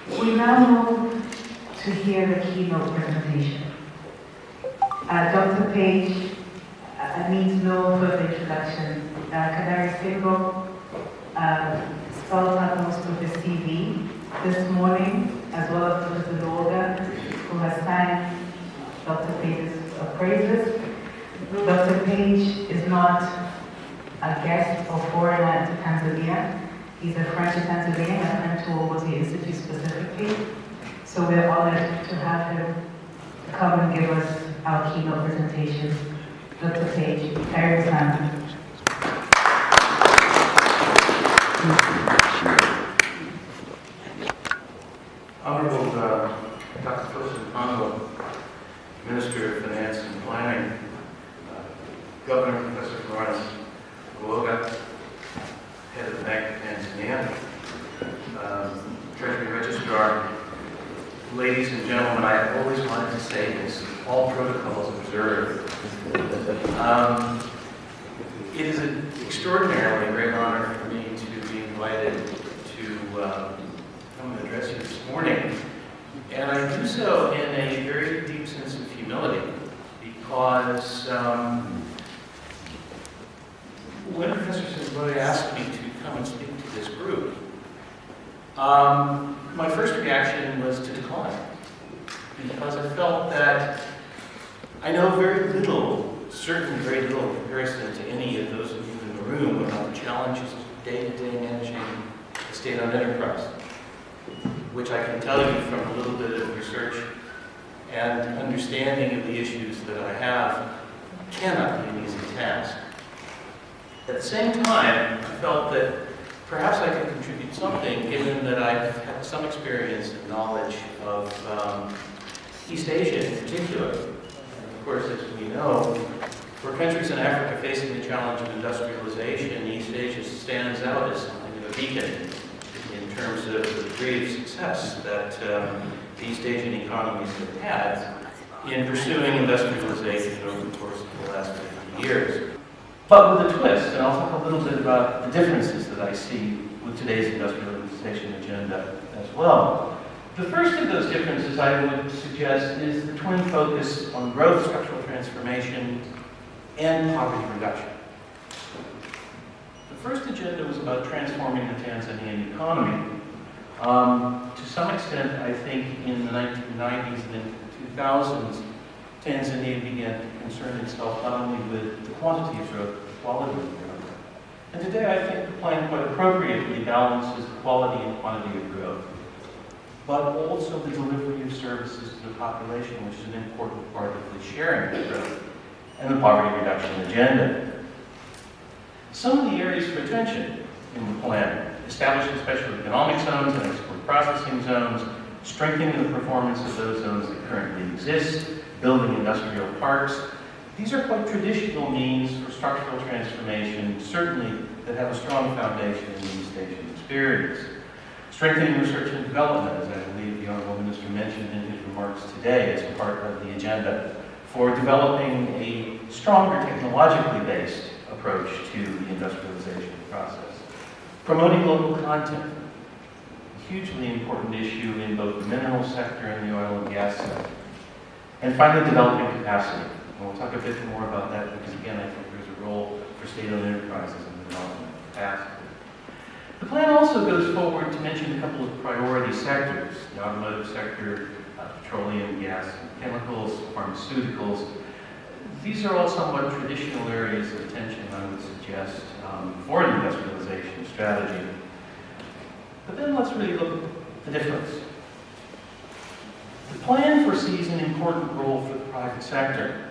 We now move to hear the keynote presentation. Dr. Page needs no further introduction. Kadari Singo spelled out most of the CV this morning, as well as Professor Loga, who has signed Dr. Page's praises. Dr. Page is not a guest or foreigner to Tanzania. He's a French Tanzanian, a friend to UONGOZI Institute specifically. So we're honored to have him come and give us our keynote presentation. Dr. Page, carry on. Honorable Dr. Mpango, Minister of Finance and Planning, Governor Professor Florence Luoga, Head of the Bank of Tanzania, Treasury Registrar, ladies and gentlemen, I have always wanted to say this, all protocols observed. It is an extraordinarily great honor for me to be invited to come and address you this morning. And I do so in a very deep sense of humility, because when Professor Singo asked me to come and speak to this group, my first reaction was to decline, because I felt that I know very little, certainly very little in comparison to any of those of you in the room about the challenges of day-to-day managing a state-owned enterprise, which I can tell you from a little bit of research and understanding of the issues that I have cannot be an easy task. At the same time, I felt that perhaps I could contribute something, given that I've had some experience and knowledge of East Asia in particular. And of course, as we know, for countries in Africa facing the challenge of industrialization, East Asia stands out as something of a beacon in terms of the degree of success that the East Asian economies have had in pursuing industrialization over the course of the last 50 years. But with a twist, and I'll talk a little bit about the differences that I see with today's industrialization agenda as well. The first of those differences I would suggest is the twin focus on growth, structural transformation, and poverty reduction. The first agenda was about transforming the Tanzanian economy. To some extent, I think in the 1990s and into the 2000s, Tanzania began to concern itself not only with the quantity of growth, but the quality of growth. And today I think the plan quite appropriately balances the quality and quantity of growth, but also the delivery of services to the population, which is an important part of the sharing of growth and the poverty reduction agenda. Some of the areas for attention in the plan: establishing special economic zones and export processing zones, strengthening the performance of those zones that currently exist, building industrial parks. These are quite traditional means for structural transformation, certainly that have a strong foundation in the East Asian experience. Strengthening research and development, as I believe the Honorable Minister mentioned in his remarks today, as part of the agenda for developing a stronger technologically based approach to the industrialization process. Promoting local content, a hugely important issue in both the mineral sector and the oil and gas sector. And finally, developing capacity. And we'll talk a bit more about that because, again, I think there's a role for state-owned enterprises in the development of capacity. The plan also goes forward to mention a couple of priority sectors: the automotive sector, petroleum, gas, and chemicals, pharmaceuticals. These are all somewhat traditional areas of attention, I would suggest, for an industrialization strategy. But then let's really look at the difference. The plan foresees an important role for the private sector,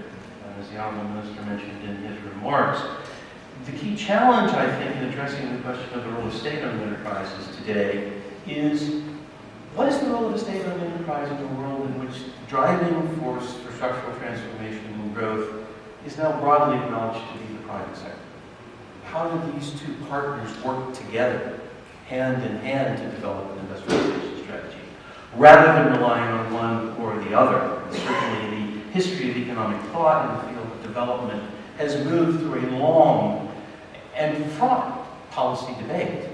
as the Honorable Minister mentioned in his remarks. The key challenge, I think, in addressing the question of the role of state-owned enterprises today is, what is the role of a state-owned enterprise in a world in which the driving force for structural transformation and growth is now broadly acknowledged to be the private sector? How do these two partners work together, hand in hand, to develop an industrialization strategy, rather than relying on one or the other? And certainly the history of economic thought in the field of development has moved through a long and fraught policy debate.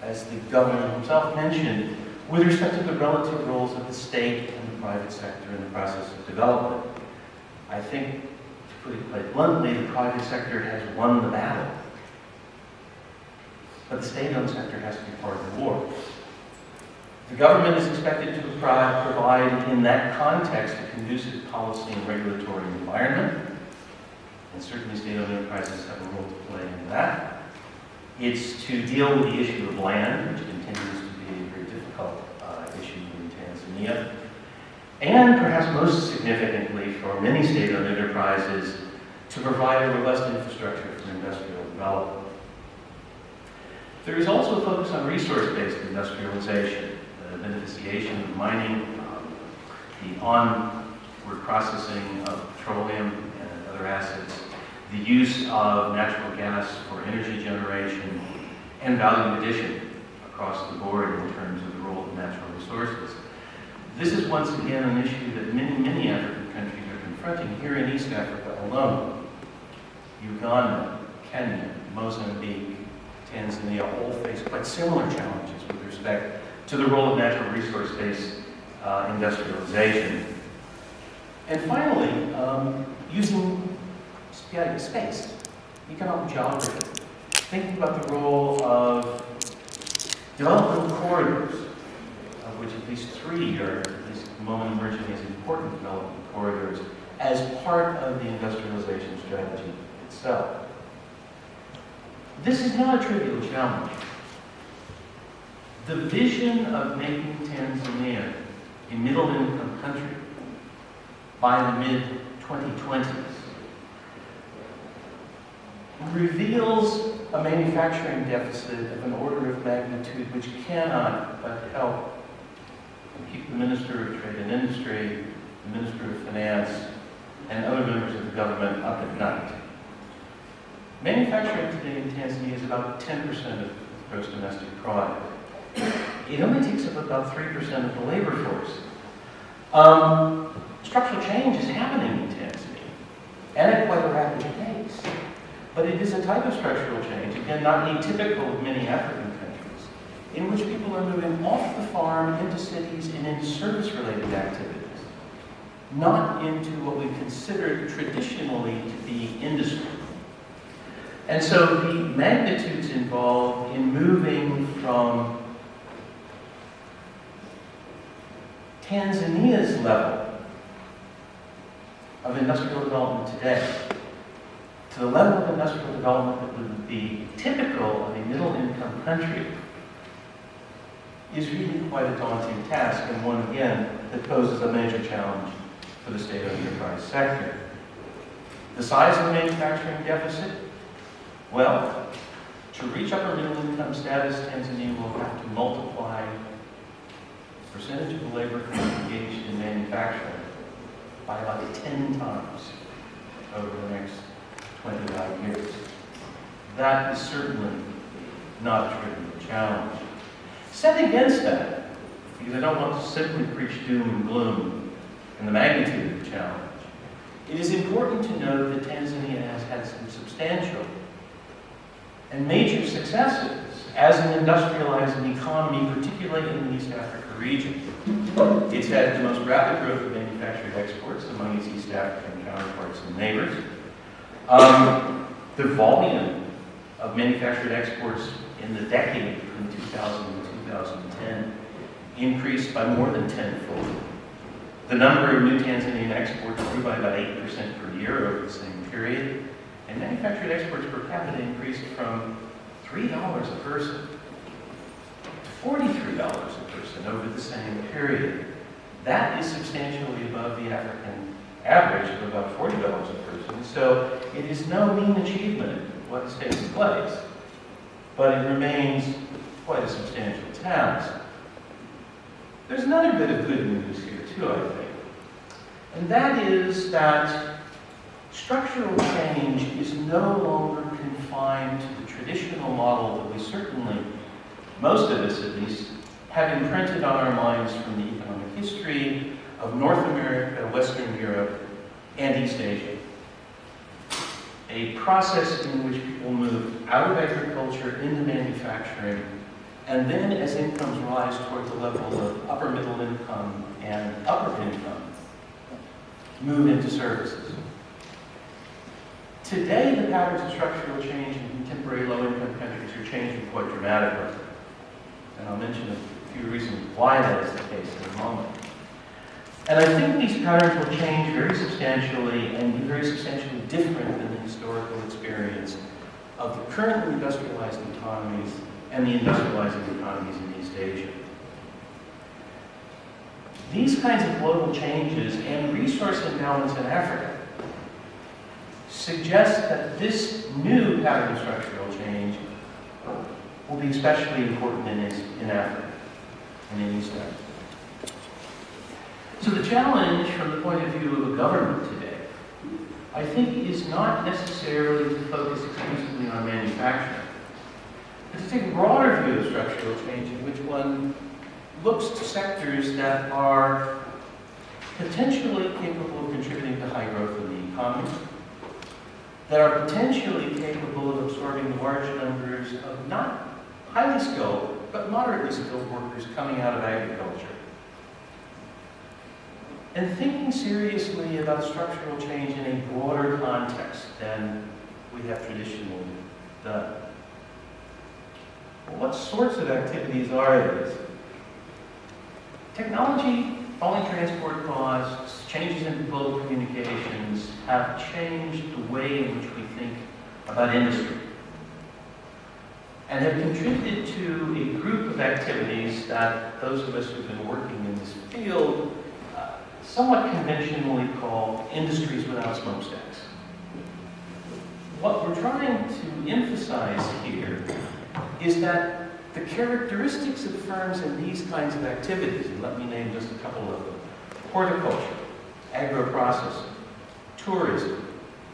As the governor himself mentioned, with respect to the relative roles of the state and the private sector in the process of development. I think, to put it quite bluntly, the private sector has won the battle, but the state-owned sector has to be part of the war. The government is expected to provide, in that context, a conducive policy and regulatory environment, and certainly state-owned enterprises have a role to play in that. It's to deal with the issue of land, which continues to be a very difficult issue in Tanzania, and perhaps most significantly for many state-owned enterprises, to provide a robust infrastructure for industrial development. There is also a focus on resource-based industrialization, the beneficiation of mining, the onward processing of petroleum and other assets, the use of natural gas for energy generation, and value addition across the board in terms of the role of natural resources. This is once again an issue that many African countries are confronting. Here in East Africa alone, Uganda, Kenya, Mozambique, Tanzania all face quite similar challenges with respect to the role of natural resource-based industrialization. And finally, using space, economic geography, thinking about the role of development corridors, of which at least 3 are at least at the moment emerging as important development corridors, as part of the industrialization strategy itself. This is not a trivial challenge. The vision of making Tanzania a middle-income country by the mid-2020s reveals a manufacturing deficit of an order of magnitude which cannot but help keep the Minister of Trade and Industry, the Minister of Finance, and other members of the government up at night. Manufacturing today in Tanzania is about 10% of gross domestic product. It only takes up about 3% of the labor force. Structural change is happening in Tanzania, and at quite a rapid pace. But it is a type of structural change, again, not atypical of many African countries, in which people are moving off the farm into cities and into service-related activities, not into what we consider traditionally to be industry. And so the magnitudes involved in moving from Tanzania's level of industrial development today to the level of industrial development that would be typical of a middle-income country is really quite a daunting task, and one, again, that poses a major challenge for the state-owned enterprise sector. The size of the manufacturing deficit? Well, to reach upper middle-income status, Tanzania will have to multiply the percentage of the labor engaged in manufacturing by about 10 times over the next 25 years. That is certainly not a trivial challenge. Set against that, because I don't want to simply preach doom and gloom in the magnitude of the challenge, it is important to note that Tanzania has had some substantial and major successes as an industrializing economy, particularly in the East Africa region. It's had the most rapid growth of manufactured exports among its East African counterparts and neighbors. The volume of manufactured exports in the decade from 2000 to 2010 increased by more than tenfold. The number of new Tanzanian exports grew by about 8% per year over the same period, and manufactured exports per capita increased from $3 a person to $43 a person over the same period. That is substantially above the African average of about $40 a person. So it is no mean achievement what has taken place, but it remains quite a substantial task. There's another bit of good news here too, I think, and that is that structural change is no longer confined to the traditional model that we certainly, most of us at least, have imprinted on our minds from the economic history of North America, Western Europe, and East Asia. A process in which people moved out of agriculture into manufacturing And then as incomes rise toward the level of upper middle income and upper income, move into services. Today, the patterns of structural change in contemporary low-income countries are changing quite dramatically. And I'll mention a few reasons why that is the case in a moment. And I think these patterns will change very substantially and be very substantially different than the historical experience of the currently industrialized economies and the industrializing economies in East Asia. These kinds of global changes and resource imbalance in Africa suggest that this new pattern of structural change will be especially important in Africa and in East Africa. So the challenge from the point of view of a government today, I think, is not necessarily to focus exclusively on manufacturing, but to take a broader view of structural change in which one looks to sectors that are potentially capable of contributing to high growth in the economy, that are potentially capable of absorbing large numbers of not highly skilled, but moderately skilled workers coming out of agriculture. And thinking seriously about structural change in a broader context than we have traditionally done. Well, what sorts of activities are these? Technology, falling transport costs, changes in global communications have changed the way in which we think about industry and have contributed to a group of activities that those of us who've been working in this field somewhat conventionally call industries without smokestacks. What we're trying to emphasize here is that the characteristics of firms in these kinds of activities, and let me name just a couple of them: horticulture, agro-processing, tourism,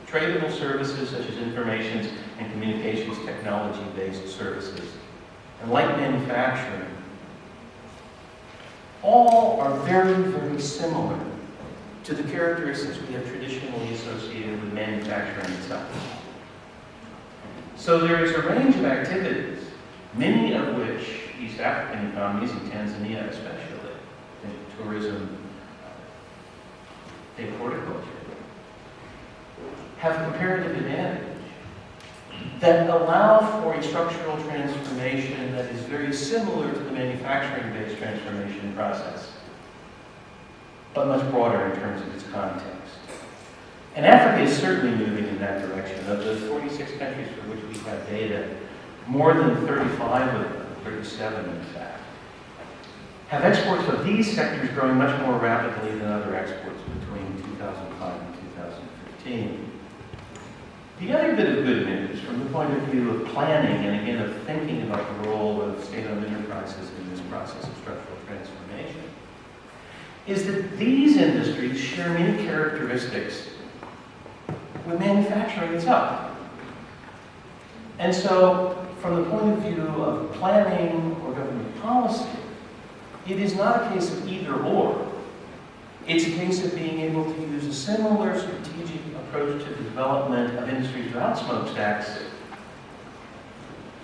tradable services such as information and communications technology-based services, and light manufacturing, all are very, very similar to the characteristics we have traditionally associated with manufacturing itself. So there is a range of activities, many of which East African economies, in Tanzania especially, think tourism, think horticulture, have comparative advantage that allow for a structural transformation that is very similar to the manufacturing-based transformation process, but much broader in terms of its context. And Africa is certainly moving in that direction. Of the 46 countries for which we have data, more than 35 of them, 37 in fact, have exports of these sectors growing much more rapidly than other exports between 2005 and 2015. The other bit of good news from the point of view of planning and again of thinking about the role of state-owned enterprises in this process of structural transformation is that these industries share many characteristics with manufacturing itself. And so, from the point of view of planning or government policy, it is not a case of either or. It's a case of being able to use a similar strategic approach to the development of industries without smokestacks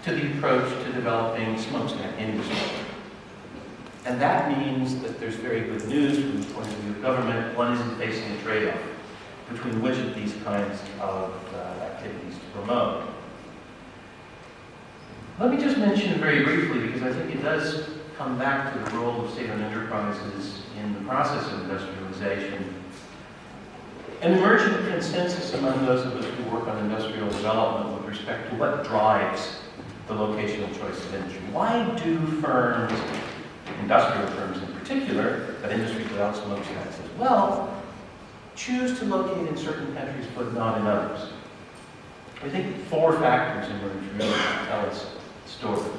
to the approach to developing smokestack industry. And that means that there's very good news from the point of view of government. One isn't facing a trade-off between which of these kinds of activities to promote. Let me just mention very briefly, because I think it does come back to the role of state-owned enterprises in the process of industrialization. An emerging consensus among those of us who work on industrial development with respect to what drives the locational choice of industry. Why do firms, industrial firms in particular, but industries without smokestacks as well, choose to locate in certain countries but not in others? I think 4 factors emerge really to tell us the story.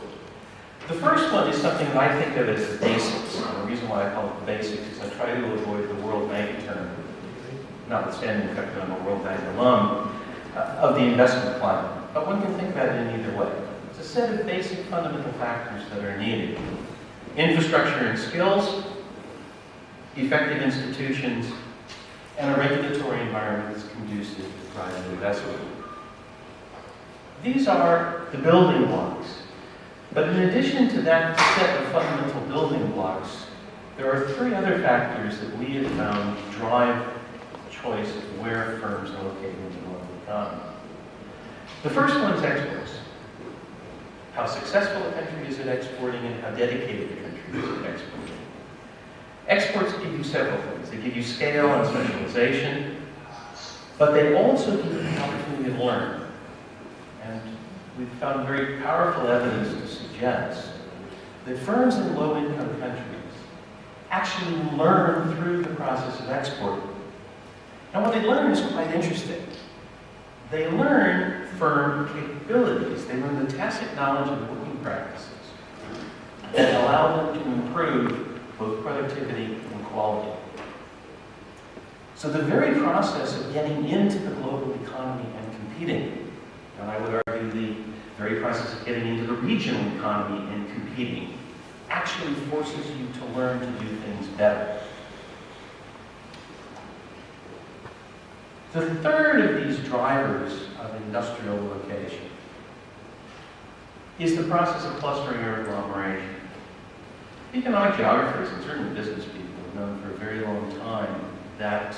The first one is something that I think of as the basics. And the reason why I call it the basics is I try to avoid the World Bank term, notwithstanding the fact that I'm a World Bank alum, of the investment climate. But one can think about it in either way. It's a set of basic fundamental factors that are needed: infrastructure and skills, effective institutions, and a regulatory environment that's conducive to private investment. These are the building blocks But in addition to that set of fundamental building blocks, there are three other factors that we have found drive choice of where firms are located in the global economy. The first one is exports. How successful a country is at exporting and how dedicated the country is at exporting. Exports give you several things. They give you scale and specialization, but they also give you the opportunity to learn. And we've found very powerful evidence to suggest that firms in low-income countries actually learn through the process of exporting. And what they learn is quite interesting. They learn firm capabilities. They learn the tacit knowledge of working practices that allow them to improve both productivity and quality. So the very process of getting into the global economy and competing, and I would argue the very process of getting into the regional economy and competing, actually forces you to learn to do things better. The third of these drivers of industrial location is the process of clustering or agglomeration. Economic geographers and certainly business people have known for a very long time that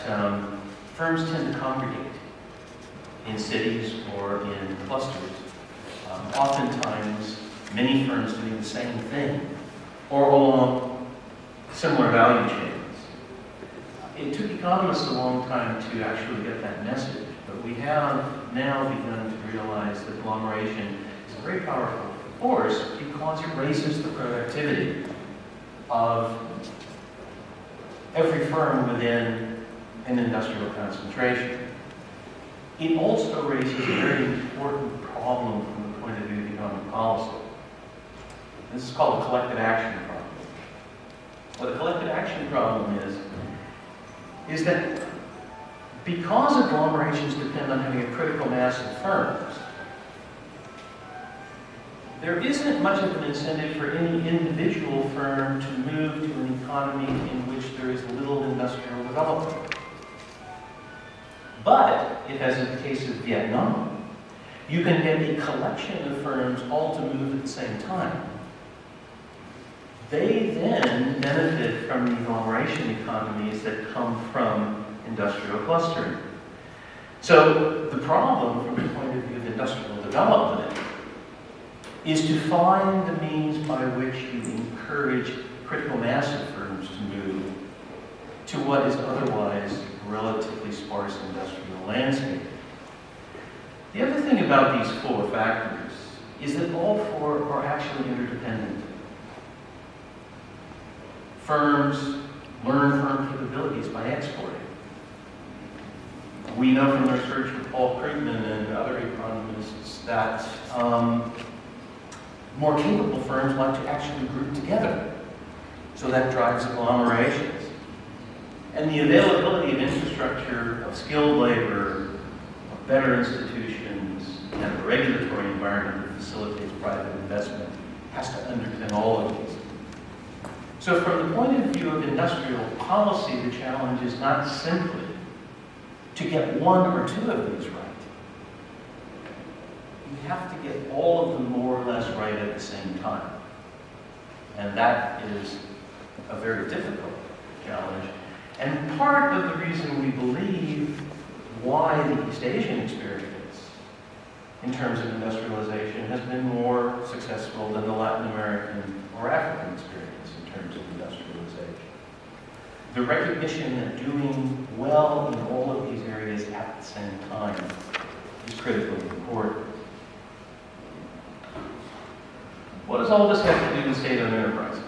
firms tend to congregate in cities or in clusters. Oftentimes, many firms doing the same thing or along similar value chains. It took economists a long time to actually get that message, but we have now begun to realize that agglomeration is a very powerful force because it raises the productivity of every firm within an industrial concentration. It also raises a very important problem from the point of view of economic policy. This is called the collective action problem. What a collective action problem is that because agglomerations depend on having a critical mass of firms, there isn't much of an incentive for any individual firm to move to an economy in which there is little industrial development. But, if as in the case of Vietnam, you can get a collection of firms all to move at the same time, they then benefit from the agglomeration economies that come from industrial clustering. So the problem from the point of view of industrial development is to find the means by which you encourage critical mass of firms to move to what is otherwise a relatively sparse industrial landscape. The other thing about these four factors is that all four are actually interdependent. Firms learn firm capabilities by exporting. We know from research with Paul Krugman and other economists that more capable firms like to actually group together. So that drives agglomerations. And the availability of infrastructure, of skilled labor, of better institutions, and a regulatory environment that facilitates private investment has to underpin all of these. So from the point of view of industrial policy, the challenge is not simply to get one or two of these right. You have to get all of them more or less right at the same time. And that is a very difficult challenge. And part of the reason we believe why the East Asian experience in terms of industrialization has been more successful than the Latin American or African experience in terms of industrialization. The recognition that doing well in all of these areas at the same time is critically important. What does all this have to do with state-owned enterprises?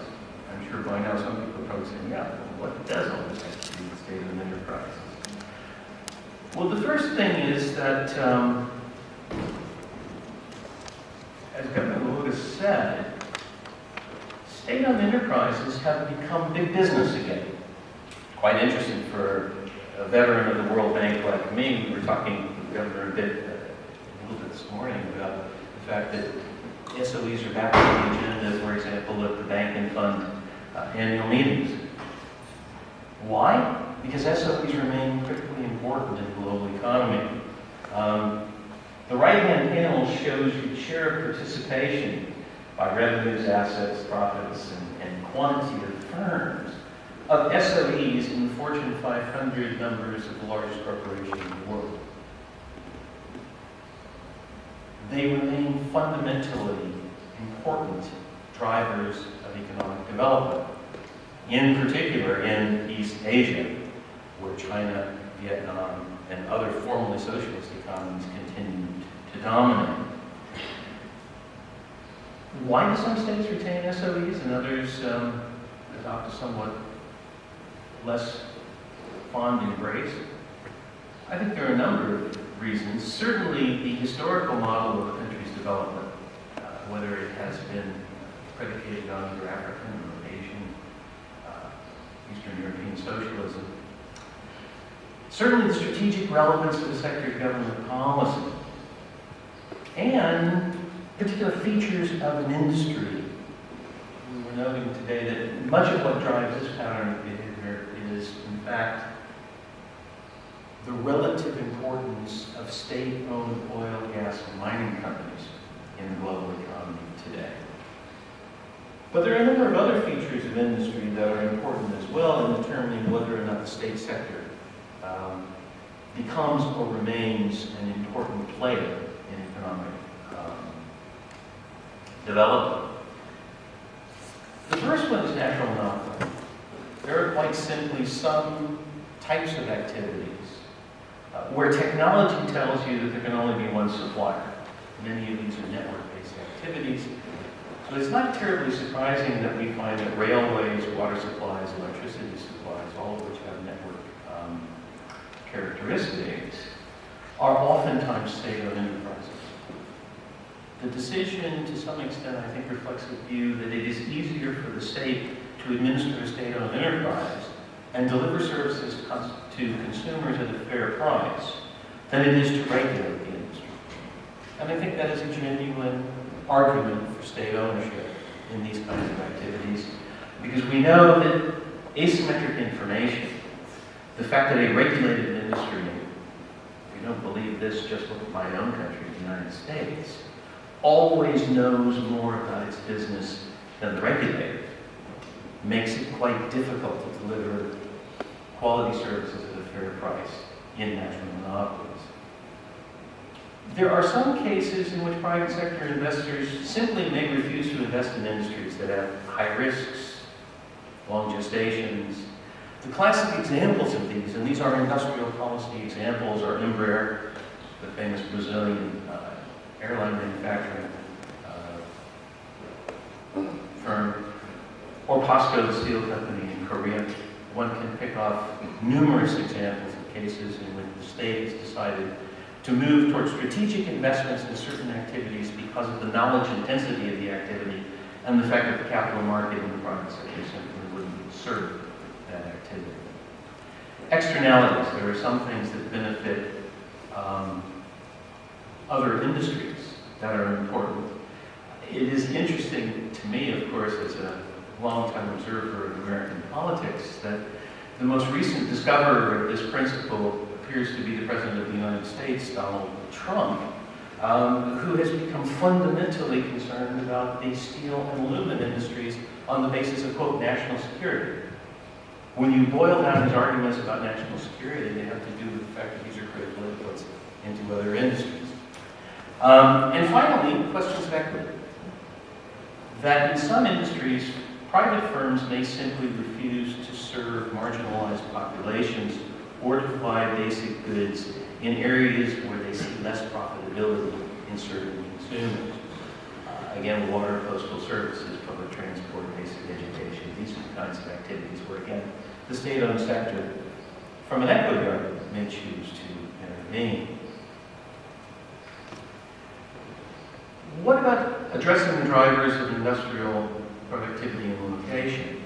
I'm sure by now some people are probably saying, yeah, well, what does all this have to do with state-owned enterprises? Well, the first thing is that, as Governor Lewis said, state-owned enterprises have become big business again. Quite interesting for a veteran of the World Bank like me. We were talking with the governor a little bit this morning about the fact that SOEs are back on the agenda, for example, at the bank and fund annual meetings. Why? Because SOEs remain critically important in the global economy. The right-hand panel shows you share of participation by revenues, assets, profits, and quantity of firms, of SOEs in the Fortune 500 numbers of the largest corporations in the world. They remain fundamentally important drivers of economic development, in particular in East Asia, where China, Vietnam, and other formerly socialist economies continue to dominate. Why do some states retain SOEs and others adopt a somewhat less fond embrace? I think there are a number of reasons. Certainly, the historical model of a country's development, whether it has been predicated on either African or Asian, Eastern European socialism. Certainly, the strategic relevance of the sector of government policy, and particular features of an industry. We were noting today that much of what drives this pattern of behavior is, in fact, the relative importance of state-owned oil, gas, and mining companies in the global economy today. But there are a number of other features of industry that are important as well in determining whether or not the state sector becomes or remains an important player in economic development. The first one is natural monopoly. There are quite simply some types of activities where technology tells you that there can only be one supplier. Many of these are network-based activities. So it's not terribly surprising that we find that railways, water supplies, electricity supplies, all of which have network characteristics, are oftentimes state-owned enterprises. The decision, to some extent, I think, reflects a view that it is easier for the state to administer a state-owned enterprise and deliver services to consumers at a fair price than it is to regulate the industry. And I think that is a genuine argument for state ownership in these kinds of activities, because we know that asymmetric information, the fact that a regulated industry, if you don't believe this, just look at my own country, the United States, always knows more about its business than the regulator, makes it quite difficult to deliver quality services at a fair price in natural monopolies. There are some cases in which private sector investors simply may refuse to invest in industries that have high risks, long gestations. The classic examples of these, and these are industrial policy examples, are Embraer, the famous Brazilian airline manufacturing firm, or POSCO, the steel company in Korea. One can pick off numerous examples of cases in which the state has decided to move towards strategic investments in certain activities because of the knowledge intensity of the activity and the fact that the capital market and the private sector simply wouldn't serve that activity. Externalities. There are some things that benefit other industries that are important. It is interesting to me, of course, as a long-time observer of American politics, that the most recent discoverer of this principle appears to be the President of the United States, Donald Trump, who has become fundamentally concerned about the steel and aluminum industries on the basis of, quote, national security. When you boil down his arguments about national security, they have to do with the fact that these are critical inputs into other industries. And finally, questions of equity. That in some industries, private firms may simply refuse to serve marginalized populations or to provide basic goods in areas where they see less profitability in serving consumers. Again, water, postal services, public transport, basic education, these are the kinds of activities where, again, the state-owned sector, from an equity argument, may choose to intervene. What about addressing the drivers of industrial productivity and location?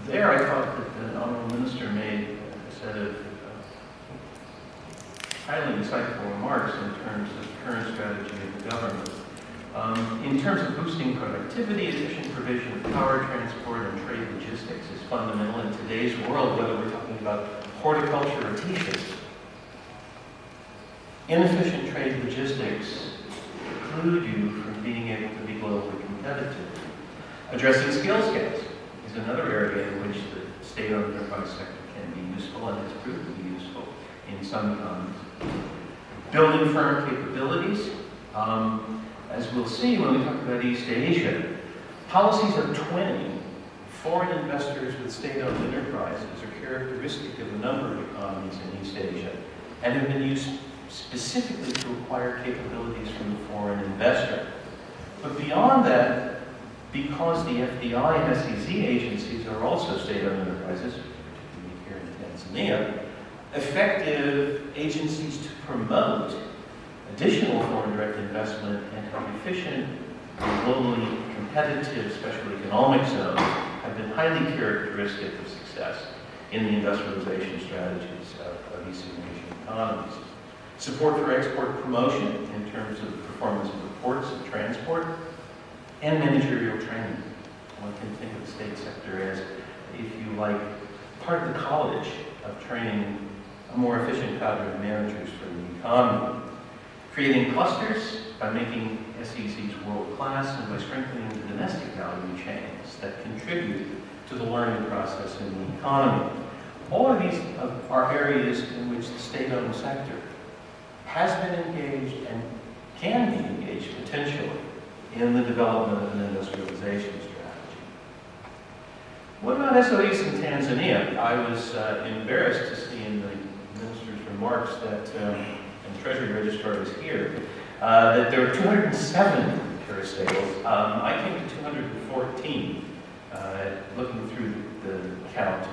There, I thought that the Honorable Minister made a set of highly insightful remarks in terms of current strategy of the government. In terms of boosting productivity, efficient provision of power, transport, and trade logistics is fundamental in today's world, whether we're talking about horticulture or t-shirts. Inefficient trade logistics preclude you from being able to be globally competitive. Addressing skills gaps is another area in which the state-owned enterprise sector can be useful, and it's proved to be useful in some economies. Building firm capabilities. As we'll see when we talk about East Asia, policies of twinning foreign investors with state-owned enterprises are characteristic of a number of economies in East Asia and have been used specifically to acquire capabilities from the foreign investor. But beyond that, because the FDI and SEZ agencies are also state-owned enterprises, particularly here in Tanzania, effective agencies to promote additional foreign direct investment and have efficient, globally competitive special economic zones have been highly characteristic of success in the industrialization strategies of Eastern Asian economies. Support for export promotion in terms of the performance of the ports and transport, and managerial training. One can think of the state sector as, if you like, part of the college of training a more efficient cadre of managers for the economy. Creating clusters by making SEZs world-class and by strengthening the domestic value chains that contribute to the learning process in the economy. All of these are areas in which the state-owned sector has been engaged and can be engaged potentially in the development of an industrialization strategy. What about SOEs in Tanzania? I was embarrassed to see in the minister's remarks that, and Treasury Registrar is here, that there are 207 parastatals. I came to 214, looking through the count.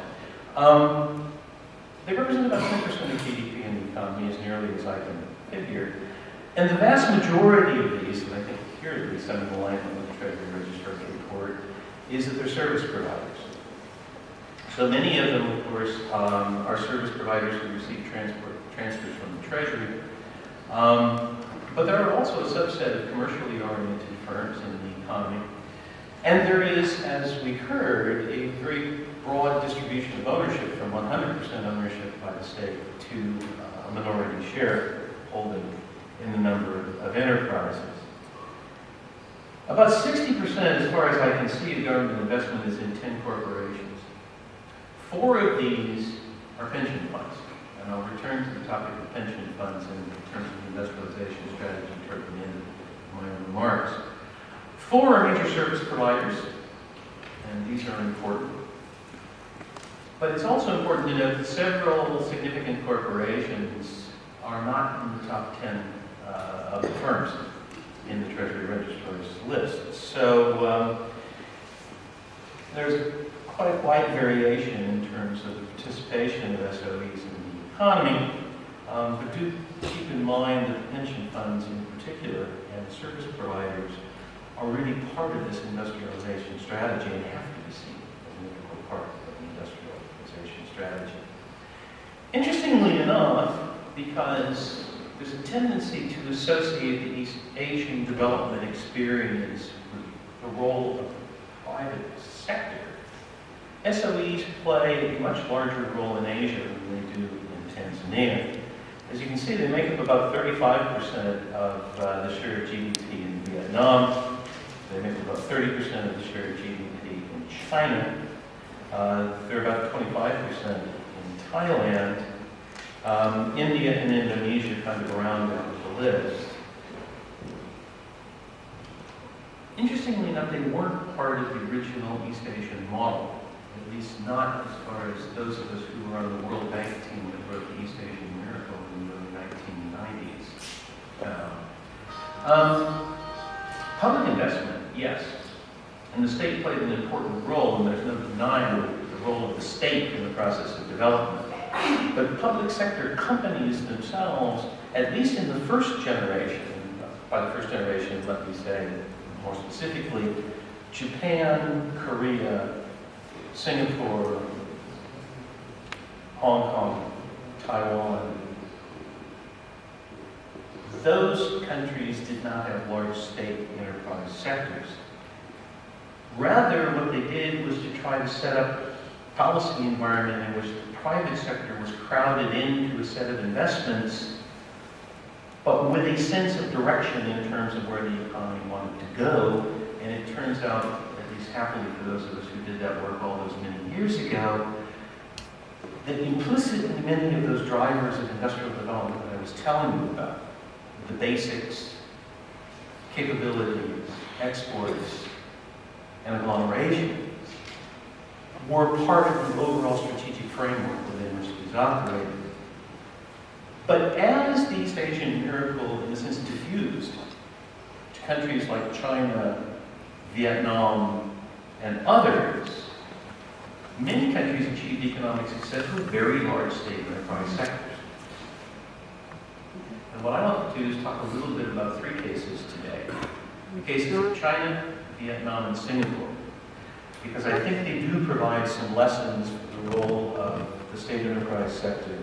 They represent about 10% of GDP in the economy, as nearly as I can figure. And the vast majority of these, and I think here at least I'm in alignment with the Treasury Registrar's report, is that they're service providers. So many of them, of course, are service providers who receive transfers from the Treasury. But there are also a subset of commercially oriented firms in the economy. And there is, as we heard, a very broad distribution of ownership from 100% ownership by the state to a minority share holding in the number of enterprises. About 60%, as far as I can see, of government investment is in 10 corporations. 4 of these are pension funds. And I'll return to the topic of pension funds in terms of the industrialization strategy toward the end of my remarks. 4 are major service providers, and these are important. But it's also important to note that several significant corporations are not in the top 10 of the firms in the Treasury Registrar's list. So there's quite a wide variation in terms of the participation of SOEs in the economy, but do keep in mind that the pension funds in particular and service providers are really part of this industrialization strategy and have to be seen as an integral part of the industrialization strategy. Interestingly enough, because there's a tendency to associate the East Asian development experience with the role of the private sector, SOEs play a much larger role in Asia than they do in Tanzania. As you can see, they make up about 35% of the share of GDP in Vietnam. They make up about 30% of the share of GDP in China. They're about 25% in Thailand. India and Indonesia kind of round out the list. Interestingly enough, they weren't part of the original East Asian model, at least not as far as those of us who were on the World Bank team that wrote the East Asian Miracle in the early 1990s. Public investment, yes. And the state played an important role, and there's no denying the role of the state in the process of development. But public sector companies themselves, at least in the first generation, by the first generation, let me say more specifically, Japan, Korea, Singapore, Hong Kong, Taiwan, those countries did not have large state enterprise sectors. Rather, what they did was to try to set up a policy environment in which the private sector was crowded into a set of investments but with a sense of direction in terms of where the economy wanted to go. And it turns out, at least happily for those of us who did that work all those many years ago, that implicit in many of those drivers of industrial development that I was telling you about, the basics, capabilities, exports, and agglomerations, were part of the overall strategic framework within which these operated. But as the East Asian miracle, in a sense, diffused to countries like China, Vietnam, and others, many countries achieved economic success with very large state enterprise sectors. And what I want to do is talk a little bit about three cases today. The cases of China, Vietnam, and Singapore, because I think they do provide some lessons for the role of the state enterprise sector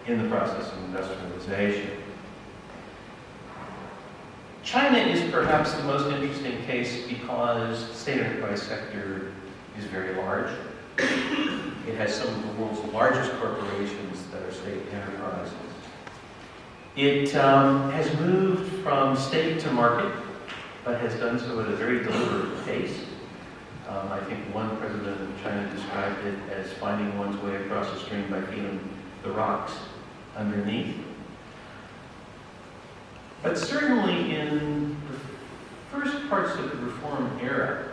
in the process of industrialization. China is perhaps the most interesting case because the state enterprise sector is very large. It has some of the world's largest corporations that are state enterprises. It has moved from state to market, but has done so at a very deliberate pace. I think one president of China described it as finding one's way across the stream by feeling the rocks underneath. But certainly in the first parts of the reform era,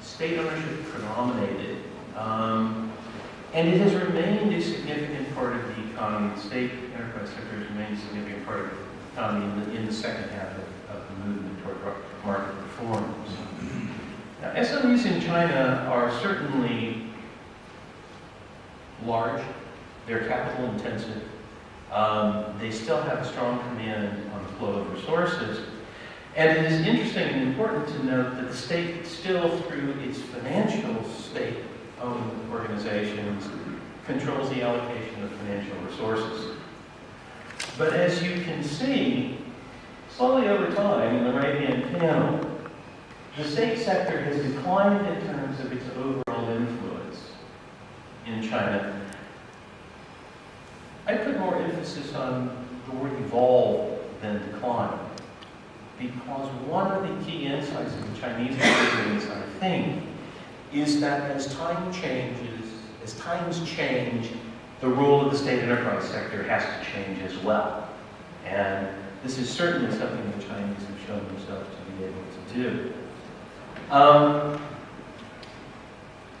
state ownership predominated, and it has remained a significant part of the economy. The state enterprise sector has remained a significant part of the economy in the second half of the movement toward market reforms. Now, SOEs in China are certainly large. They're capital intensive. They still have a strong command on the flow of resources. And it is interesting and important to note that the state still, through its financial state-owned organizations, controls the allocation of financial resources. But as you can see, slowly over time, in the right-hand panel, the state sector has declined in terms of its overall influence in China. I put more emphasis on the word evolve than decline, because one of the key insights of the Chinese experience, I think, is that as times change, the role of the state enterprise sector has to change as well. And this is certainly something the Chinese have shown themselves to be able to do.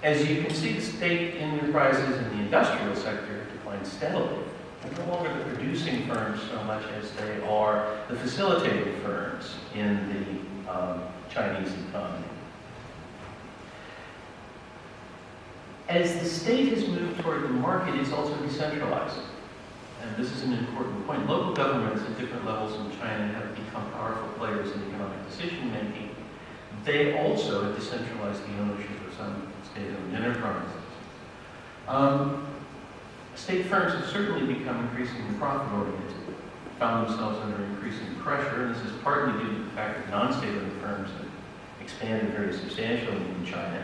As you can see, the state enterprises in the industrial sector decline steadily. They're no longer the producing firms so much as they are the facilitating firms in the Chinese economy. As the state has moved toward the market, it's also decentralizing. And this is an important point. Local governments at different levels in China have become powerful players in economic decision-making. They also have decentralized the ownership of some state-owned enterprises. State firms have certainly become increasingly profit-oriented, found themselves under increasing pressure, and this is partly due to the fact that non-state-owned firms have expanded very substantially in China,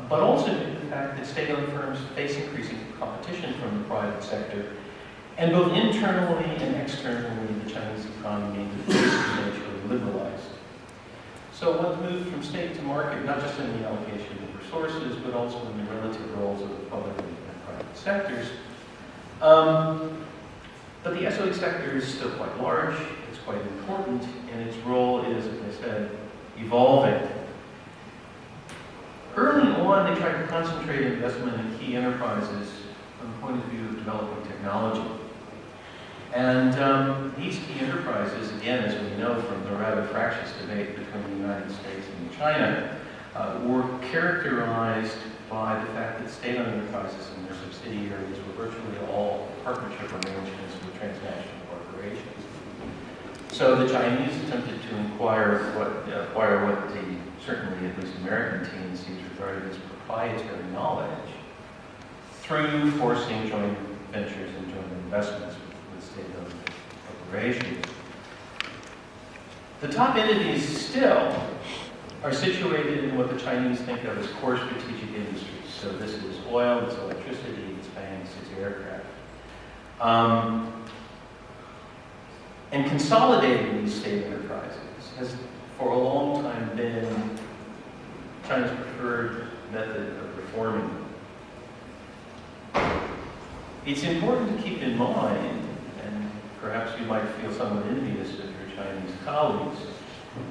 but also due to the fact that state-owned firms face increasing competition from the private sector, and both internally and externally, the Chinese economy is substantially liberalized. So one's moved from state to market, not just in the allocation of resources, but also in the relative roles of the public and private sectors. But the SOE sector is still quite large, it's quite important, and its role is, as I said, evolving. Early on, they tried to concentrate investment in key enterprises from the point of view of developing technology. And these key enterprises, again, as we know from the rather fractious debate between the United States and China, were characterized by the fact that state-owned enterprises and their subsidiaries were virtually all partnership arrangements with transnational corporations. So the Chinese attempted to acquire what the, certainly at least American tendencies regarded as proprietary knowledge through forcing joint ventures and joint investments with state-owned corporations. The top entities still are situated in what the Chinese think of as core strategic industries. So this is oil, it's electricity, it's banks, it's aircraft. And consolidating these state enterprises has for a long time been China's preferred method of reforming them. It's important to keep in mind, and perhaps you might feel somewhat envious of your Chinese colleagues,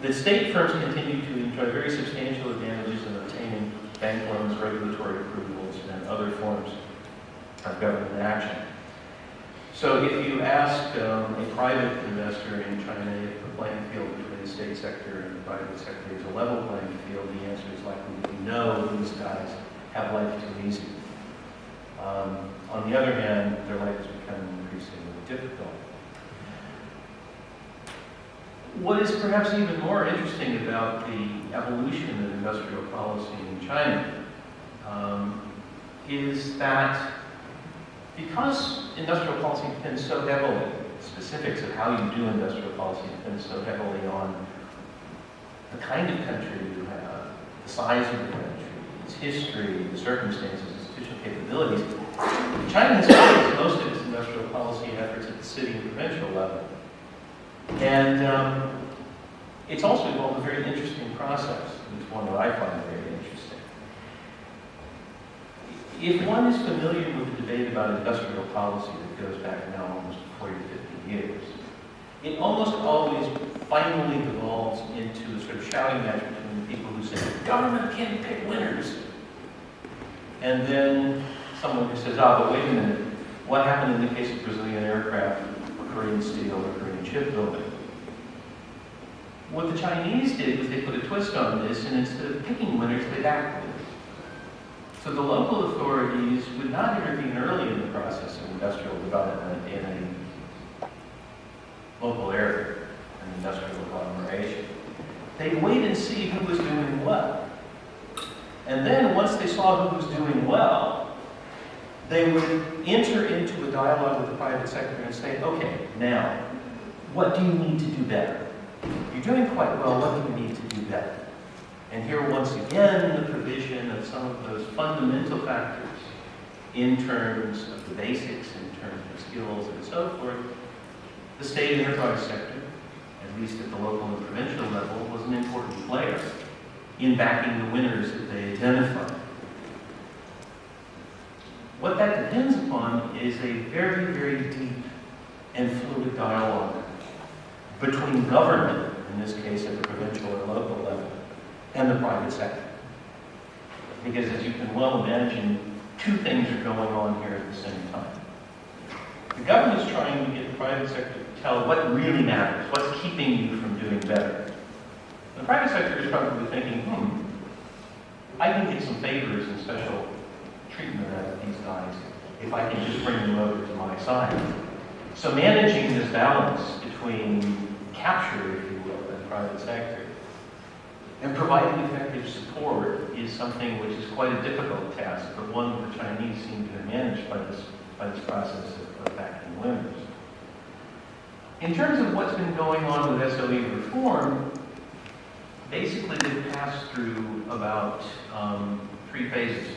that state firms continue to enjoy very substantial advantages in obtaining bank loans, regulatory approvals, and other forms of government action. So if you ask a private investor in China if the playing field between the state sector and the private sector is a level playing field, the answer is likely to be no. These guys have life too easy. On the other hand, their life is becoming increasingly difficult. What is perhaps even more interesting about the evolution of industrial policy in China is that because industrial policy depends so heavily, specifics of how you do industrial policy depends so heavily on the kind of country you have, the size of the country, its history, the circumstances, institutional capabilities, China has focused most of its industrial policy efforts at the city and provincial level. And it's also involved a very interesting process. It's one that I find very interesting. If one is familiar with the debate about industrial policy that goes back now almost 40 to 50 years, it almost always finally devolves into a sort of shouting match between the people who say, government can't pick winners. And then someone who says, but wait a minute, what happened in the case of Brazilian aircraft, or Korean steel, or Korean shipbuilding? What the Chinese did was they put a twist on this, and instead of picking winners, they backed winners. So the local authorities would not intervene early in the process of industrial development in a local area, an industrial agglomeration. They'd wait and see who was doing well. And then once they saw who was doing well, they would enter into a dialogue with the private sector and say, okay, now, what do you need to do better? You're doing quite well, what do you need to do better? And here, once again, the provision of some of those fundamental factors in terms of the basics, in terms of skills, and so forth, the state enterprise sector, at least at the local and provincial level, was an important player in backing the winners that they identified. What that depends upon is a very, very deep and fluid dialogue between government, in this case at the provincial or local level, and the private sector. Because as you can well imagine, two things are going on here at the same time. The government is trying to get the private sector to tell what really matters, what's keeping you from doing better. The private sector is probably thinking, I can get some favors and special treatment out of these guys if I can just bring them over to my side. So managing this balance between capture, if you will, in the private sector and providing effective support is something which is quite a difficult task, but one that the Chinese seem to have managed by this process of backing winners. In terms of what's been going on with SOE reform, basically they've passed through about 3 phases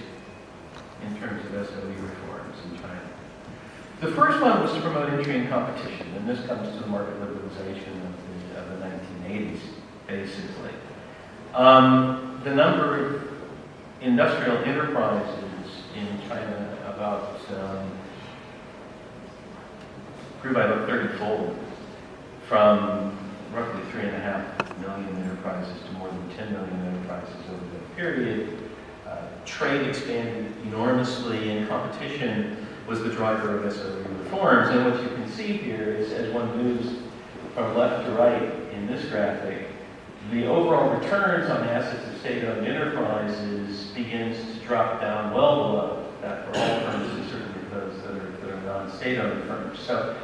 in terms of SOE reforms in China. The first one was to promote entry and competition, and this comes to the market liberalization of the 1980s, basically. The number of industrial enterprises in China grew by about 30-fold, from roughly 3.5 million enterprises to more than 10 million enterprises over that period. Trade expanded enormously, and competition was the driver of SOE reforms. And what you can see here is, as one moves from left to right in this graphic, the overall returns on assets of state-owned enterprises begins to drop down well below that for all firms, and certainly those that are non-state-owned firms. So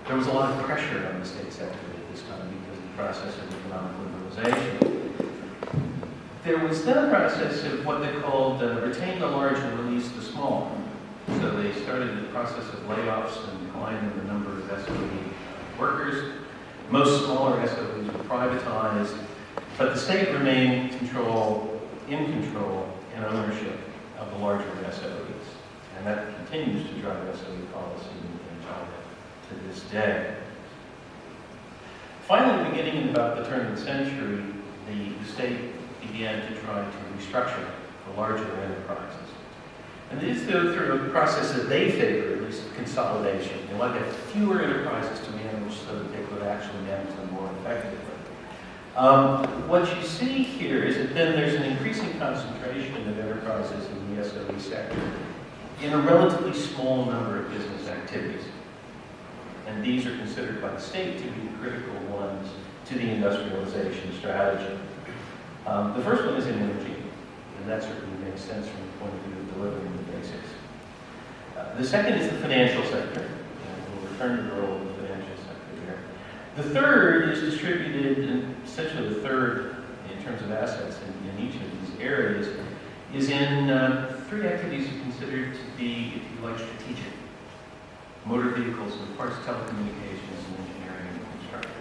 there was a lot of pressure on the state sector at this time because of the process of economic liberalization. There was then a process of what they called retain the large and release the small. So they started the process of layoffs and decline in the number of SOE workers. Most smaller SOEs were privatized, but the state remained in control and ownership of the larger SOEs. And that continues to drive SOE policy in China to this day. Finally, beginning in about the turn of the century, the state began to try to restructure the larger enterprises. And this is through a process that they favor, at least consolidation. They want to get fewer enterprises to manage so that they could actually manage them more effectively. What you see here is that then there's an increasing concentration of enterprises in the SOE sector in a relatively small number of business activities. And these are considered by the state to be the critical ones to the industrialization strategy. The first one is in energy, and that certainly makes sense from the point of view of delivering the basics. The second is the financial sector, and we'll return to the role of the financial sector here. The third is distributed, and essentially the third in terms of assets in each of these areas, is in three activities considered to be, if you like, strategic. Motor vehicles, and of course telecommunications and engineering and construction.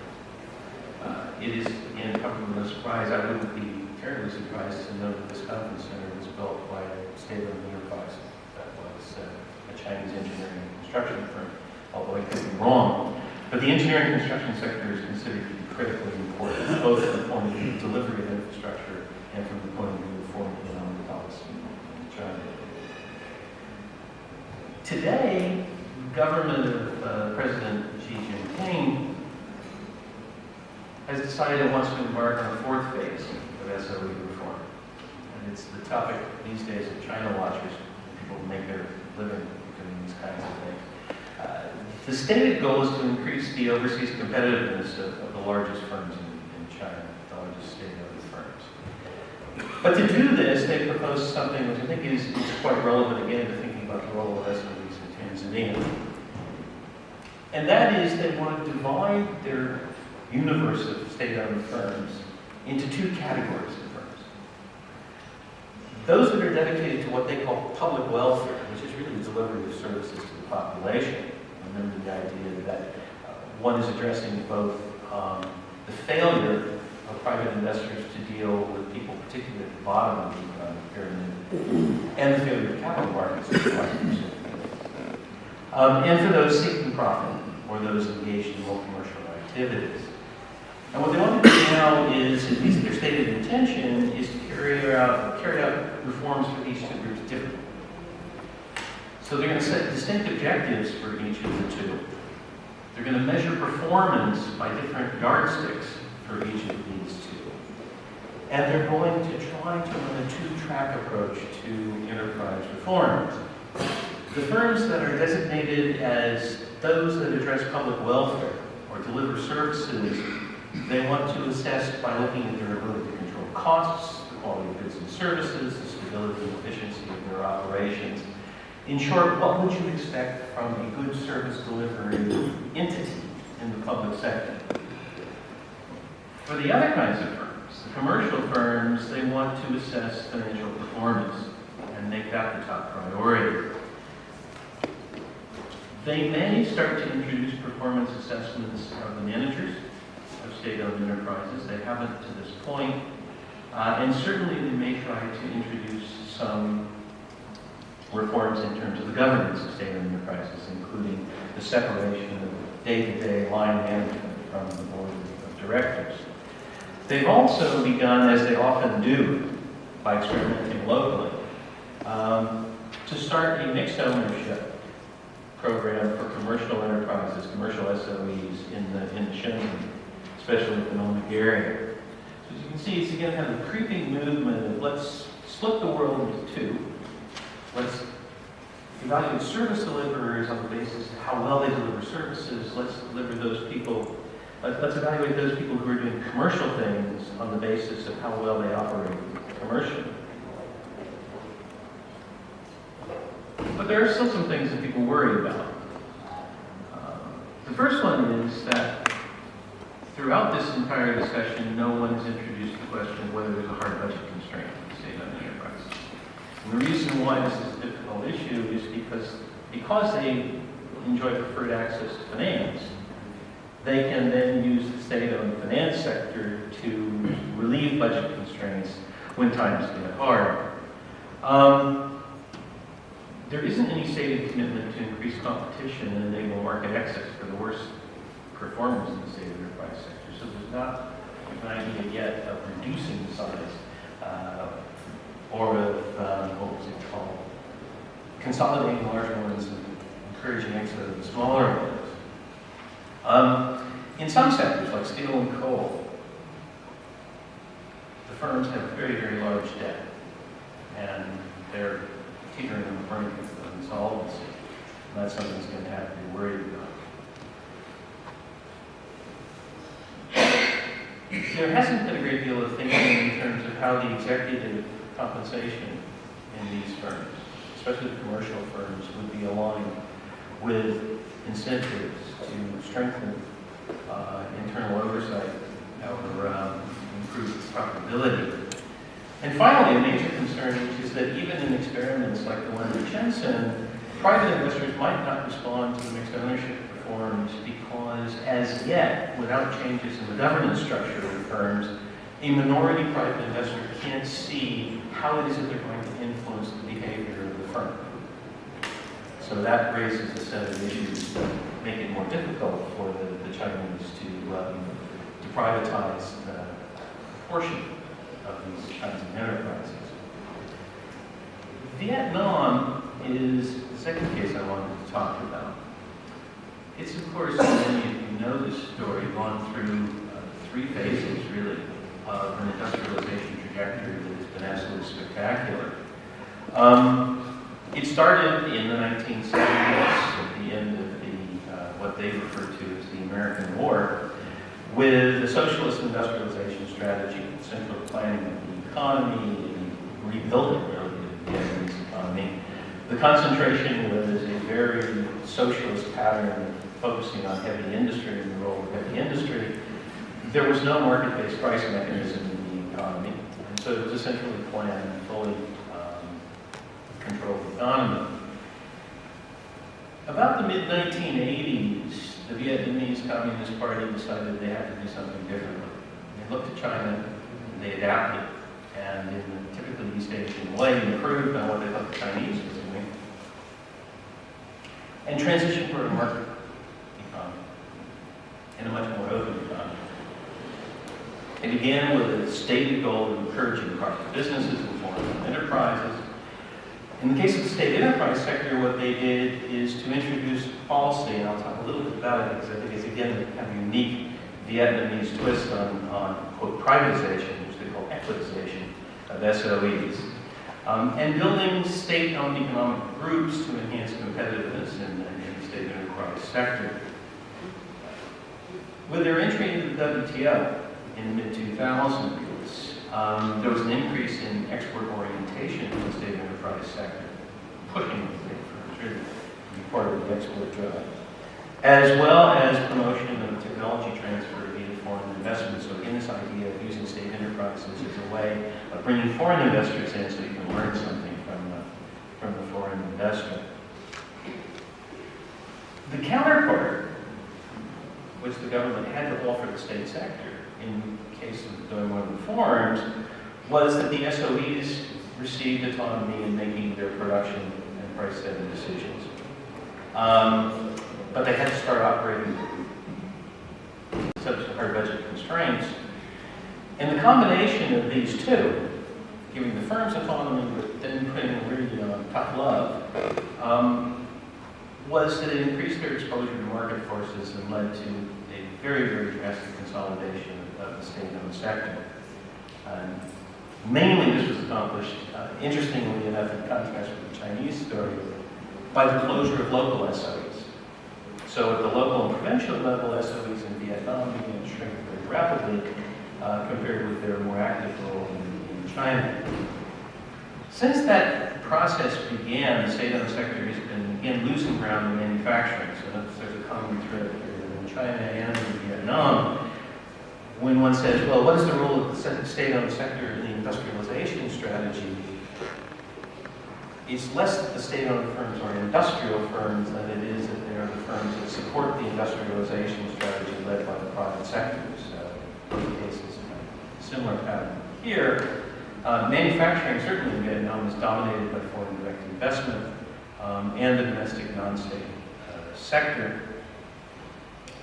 It is, again, probably no surprise. I wouldn't be terribly surprised to know that this conference center was built by a state-owned enterprise that was a Chinese engineering and construction firm, although I could be wrong. But the engineering and construction sector is considered to be critically important, both from the point of view of delivery of infrastructure and from the point of view of foreign economic policy in China. Today, the government of President Xi Jinping has decided it wants to embark on the fourth phase of SOE reform. And it's the topic these days of China watchers, people make their living doing these kinds of things. The stated goal is to increase the overseas competitiveness of the largest firms in China, the largest state-owned firms. But to do this, they proposed something which I think is quite relevant, again, to thinking about the role of SOEs in Tanzania. And that is they want to divide their universe of state-owned firms into two categories of firms. Those that are dedicated to what they call public welfare, which is really the delivery of services to the population. Remember the idea that one is addressing both the failure of private investors to deal with people, particularly at the bottom of the economic pyramid, and the failure of capital markets to provide and for those seeking profit or those engaged in more commercial activities. And what they want to do now is, at least their stated intention, is to carry out reforms for these two groups differently. So they're going to set distinct objectives for each of the two. They're going to measure performance by different yardsticks for each of these two. And they're going to try to run a two-track approach to enterprise reforms. The firms that are designated as those that address public welfare or deliver services, they want to assess by looking at their ability to control costs, the quality of goods and services, the stability and efficiency of their operations. In short, what would you expect from a good service delivery entity in the public sector? For the other kinds of firms, the commercial firms, they want to assess financial performance and make that the top priority. They may start to introduce performance assessments of the managers of state-owned enterprises. They haven't to this point. And certainly they may try to introduce some reforms in terms of the governance of state-owned enterprises, including the separation of day-to-day line management from the board of directors. They've also begun, as they often do, by experimenting locally, to start a mixed ownership program for commercial enterprises, commercial SOEs in the Shenzhen, especially the economic area. So as you can see, it's again kind of a creeping movement of let's split the world into two. Let's evaluate service deliverers on the basis of how well they deliver services. Let's deliver those people. Let's evaluate those people who are doing commercial things on the basis of how well they operate commercially. But there are still some things that people worry about. The first one is that throughout this entire discussion, no one has introduced the question of whether there's a hard budget constraint in state-owned enterprises. And the reason why this is a difficult issue is because they enjoy preferred access to finance, they can then use the state-owned finance sector to relieve budget constraints when times get hard. There isn't any stated commitment to increase competition and enable market access for the worst performers in the state enterprise sector. So there's not an idea yet of reducing the size or of, what was it called, consolidating larger ones and encouraging exit of the smaller ones. In some sectors, like steel and coal, the firms have very, very large debt, and they're teetering on the brink of insolvency. And that's something that's going to have to be worried about. There hasn't been a great deal of thinking in terms of how the executive compensation in these firms, especially the commercial firms, would be aligned with incentives to strengthen internal oversight or improve profitability. And finally, a major concern, which is that even in experiments like the one in Shenzhen, private investors might not respond to the mixed ownership reforms because, as yet, without changes in the governance structure of the firms, a minority private investor can't see how it is that they're going to influence the behavior of the firm. So that raises a set of issues that make it more difficult for the Chinese to privatize a portion of these kinds of enterprises. Vietnam is the second case I wanted to talk about. It's, of course, many of you know this story, gone through 3 phases, really, of an industrialization trajectory that has been absolutely spectacular. It started in the 1970s, at the end of what they refer to as the American War, with the socialist industrialization strategy, central planning of the economy, and rebuilding, really, the Vietnamese economy. The concentration was a very socialist pattern focusing on heavy industry and the role of heavy industry. There was no market-based price mechanism in the economy, and so it was a centrally planned, fully controlled economy. About the mid-1980s, the Vietnamese Communist Party decided they had to do something differently. They looked at China, and they adapted, and in the typically East Asian way, improved on what they thought the Chinese was doing, and transitioned toward a market economy, and a much more open economy. It began with a stated goal of encouraging private businesses and foreign enterprises. In the case of the state enterprise sector, what they did is to introduce policy, and I'll talk a little bit about it because I think it's, again, a kind of unique Vietnamese twist on quote, privatization, which they call equitization of SOEs, and building state-owned economic groups to enhance competitiveness in the state enterprise sector. With their entry into the WTO in the mid-2000s, there was an increase in export orientation in the state enterprise sector, pushing the state firms really to be part of the export drive, as well as promotion of technology transfer via foreign investment. So again, this idea of using state enterprises as a way of bringing foreign investors in so you can learn something from the foreign investment. The counterpart, which the government had to offer the state sector in case of doing one of the reforms, was that the SOEs received autonomy in making their production and price setting decisions. But they had to start operating subject to hard budget constraints. And the combination of these two, giving the firms autonomy but then putting really on tough love, was that it increased their exposure to market forces and led to a very, very drastic consolidation of the state-owned sector. Mainly this was accomplished, interestingly enough, in contrast with the Chinese story, by the closure of local SOEs. So at the local and provincial level, SOEs in Vietnam began to shrink very rapidly compared with their more active role in China. Since that process began, the state-owned sector has been, again, losing ground in manufacturing. So there's a common thread here in China and in Vietnam. When one says, well, what is the role of the state-owned sector in the industrialization strategy? It's less that the state-owned firms are industrial firms than it is that they are the firms that support the industrialization strategy led by the private sectors. In both cases, similar pattern here. Manufacturing, certainly in Vietnam, is dominated by foreign direct investment and the domestic non-state sector.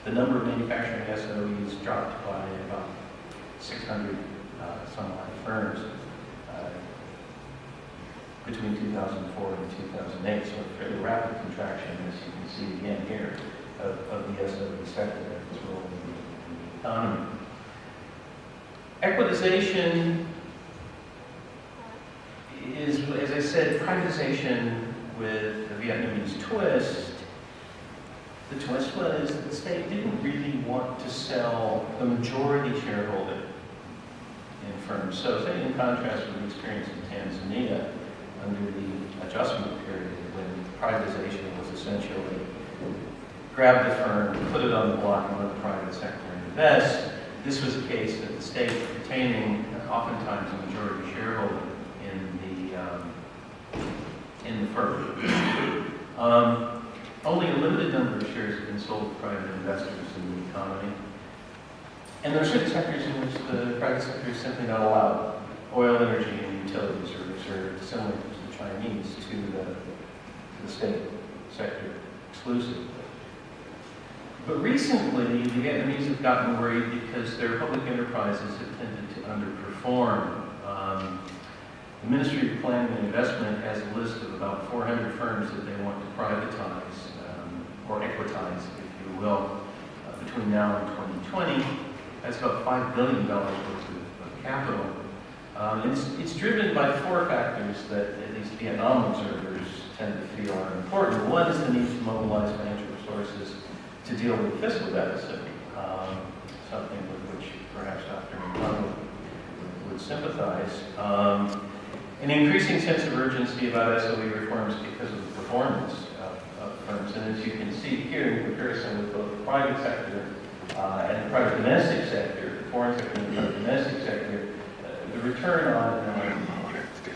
the number of manufacturing SOEs dropped by about 600 some odd firms between 2004 and 2008, so a fairly rapid contraction, as you can see again here, of the SOE sector and its role in the economy. Equitization is, as I said, privatization with a Vietnamese twist. The twist was that the state didn't really want to sell the majority shareholding in firms. So, say in contrast with the experience in Tanzania under the adjustment period, when privatization was essentially grab the firm, put it on the block, and let the private sector invest. This was a case that the state retaining oftentimes a majority shareholding in the firm. Only a limited number of shares have been sold to private investors in the economy. And there are certain sectors in which the private sector is simply not allowed. Oil, energy, and utilities are reserved, similar to the Chinese, to the state sector exclusively. But recently, the Vietnamese have gotten worried because their public enterprises have tended to underperform. The Ministry of Planning and Investment has a list of about 400 firms that they want to privatize, or equitize, if you will, between now and 2020. That's about $5 billion worth of capital. It's driven by four factors that at least Vietnam observers tend to feel are important. One is the need to mobilize financial resources to deal with fiscal deficit, something with which perhaps Dr. Mpango would sympathize. An increasing sense of urgency about SOE reforms because of the performance of firms. And as you can see here in comparison with both the private sector and the private domestic sector, the foreign sector and the private domestic sector, the return on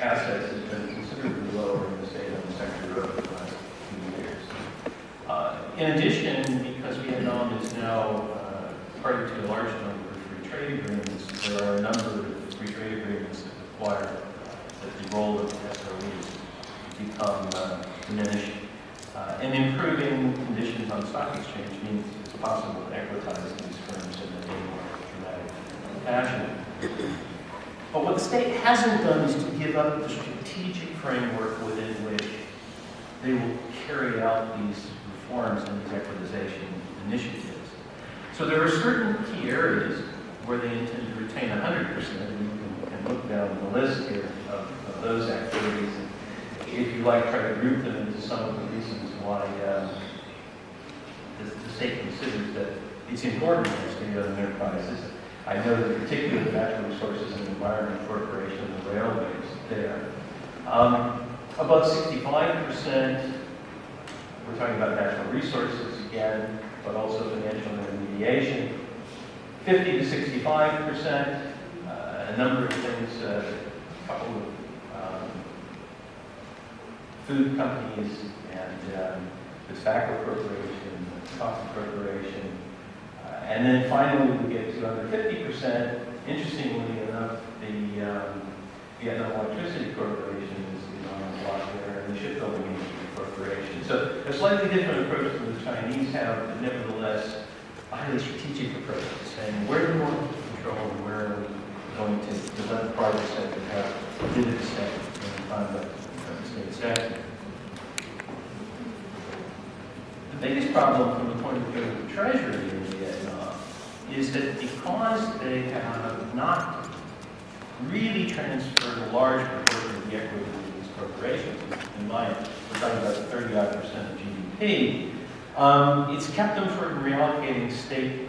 assets has been considerably lower in the state and the sector over the last few years. In addition, because Vietnam is now party to a large number of free trade agreements, there are a number of free trade agreements that require that the role of SOEs become diminished. And improving conditions on stock exchange means it's possible to equitize these firms in a more dramatic fashion. But what the state hasn't done is to give up the strategic framework within which they will carry out these reforms and these equitization initiatives. So there are certain key areas where they intend to retain 100%, and you can look down the list here of those activities. And if you like, try to group them into some of the reasons why the state considers that it's important to state-owned enterprises. I know that particularly the Natural Resources and Environment Corporation and the railways there. About 65%, we're talking about natural resources again, but also financial intermediation. 50 to 65%, a number of things, a couple of food companies and the Tobacco Corporation, the Coffee Corporation, and then finally we get to under 50%. Interestingly enough, the Vietnam Electricity Corporation is on the block there, and the Shipbuilding Industry Corporation. So a slightly different approach than the Chinese have, but nevertheless a highly strategic approach to saying where do we want to control and where are we going to let the private sector have limited say in the conduct of the state sector. The biggest problem from the point of view of the Treasury in Vietnam is that because they have not really transferred a large proportion of the equity of these corporations, in mind, we're talking about 30-odd% of GDP, it's kept them from reallocating state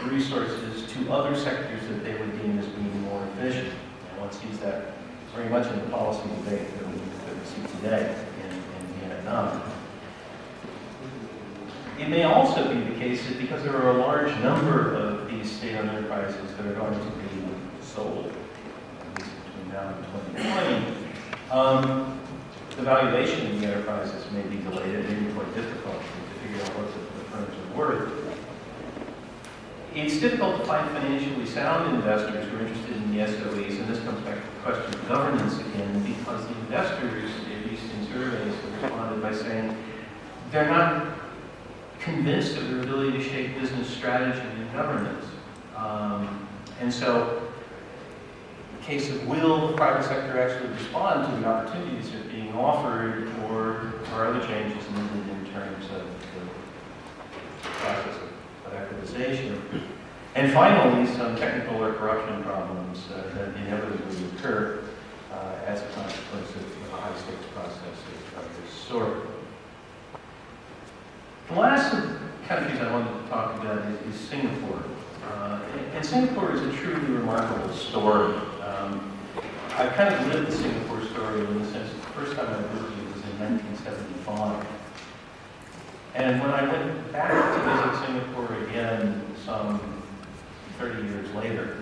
resources to other sectors that they would deem as being more efficient. And one sees that very much in the policy debate that we see today in Vietnam. It may also be the case that because there are a large number of these state-owned enterprises that are going to be sold, at least between now and 2020, the valuation of the enterprises may be delayed. It may be quite difficult to figure out what the firms are worth. It's difficult to find financially sound investors who are interested in the SOEs, and this comes back to the question of governance again, because the investors, at least in surveys, have responded by saying they're not convinced of their ability to shape business strategy and governance. And so, in the case of will the private sector actually respond to the opportunities that are being offered, or are other changes needed in terms of the process of equitization? And finally, some technical or corruption problems that inevitably occur as a consequence of a high-stakes process of this sort. The last of the countries I wanted to talk about is Singapore. And Singapore is a truly remarkable story. I kind of lived the Singapore story in the sense that the first time I visited was in 1975. And when I went back to visit Singapore again some 30 years later,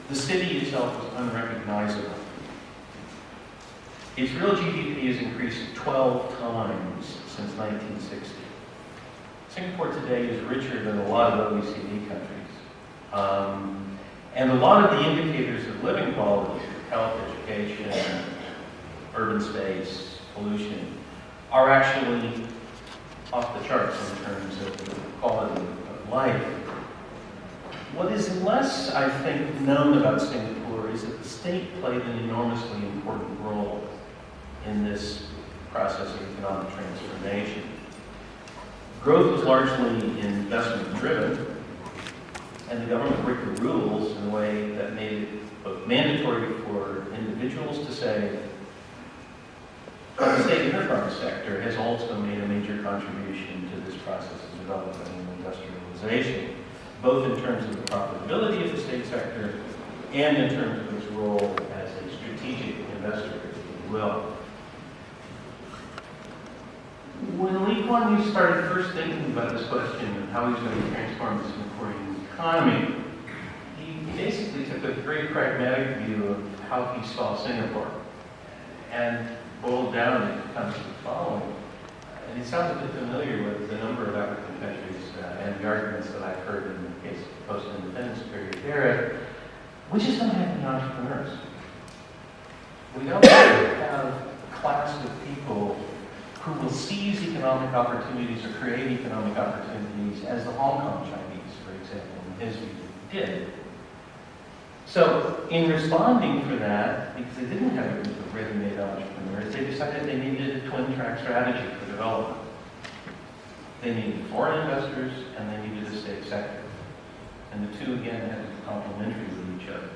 the city itself was unrecognizable. Its real GDP has increased 12 times since 1960. Singapore today is richer than a lot of OECD countries. And a lot of the indicators of living quality, health, education, urban space, pollution, are actually off the charts in terms of the quality of life. What is less, I think, known about Singapore is that the state played an enormously important role in this process of economic transformation. Growth was largely investment-driven, and the government wrote the rules in a way that made it both mandatory for individuals to save, but the state enterprise sector has also made a major contribution to this process of development and industrialization, both in terms of the profitability of the state sector and in terms of its role as a strategic investor, if you will. When Lee Kuan Yew started first thinking about this question of how he was going to transform the Singaporean economy, he basically took a very pragmatic view of how he saw Singapore and boiled down it comes to the following. And it sounds a bit familiar with the number of African countries and the arguments that I've heard in the case of the post-independence period era. We just don't have any entrepreneurs. We don't have a class of people who will seize economic opportunities or create economic opportunities as the Hong Kong Chinese, for example, in his view, did. So, in responding for that, because they didn't have a group of ready-made entrepreneurs, they decided they needed a twin-track strategy for development. They needed foreign investors, and they needed a state sector. And the two, again, had to be complementary with each other.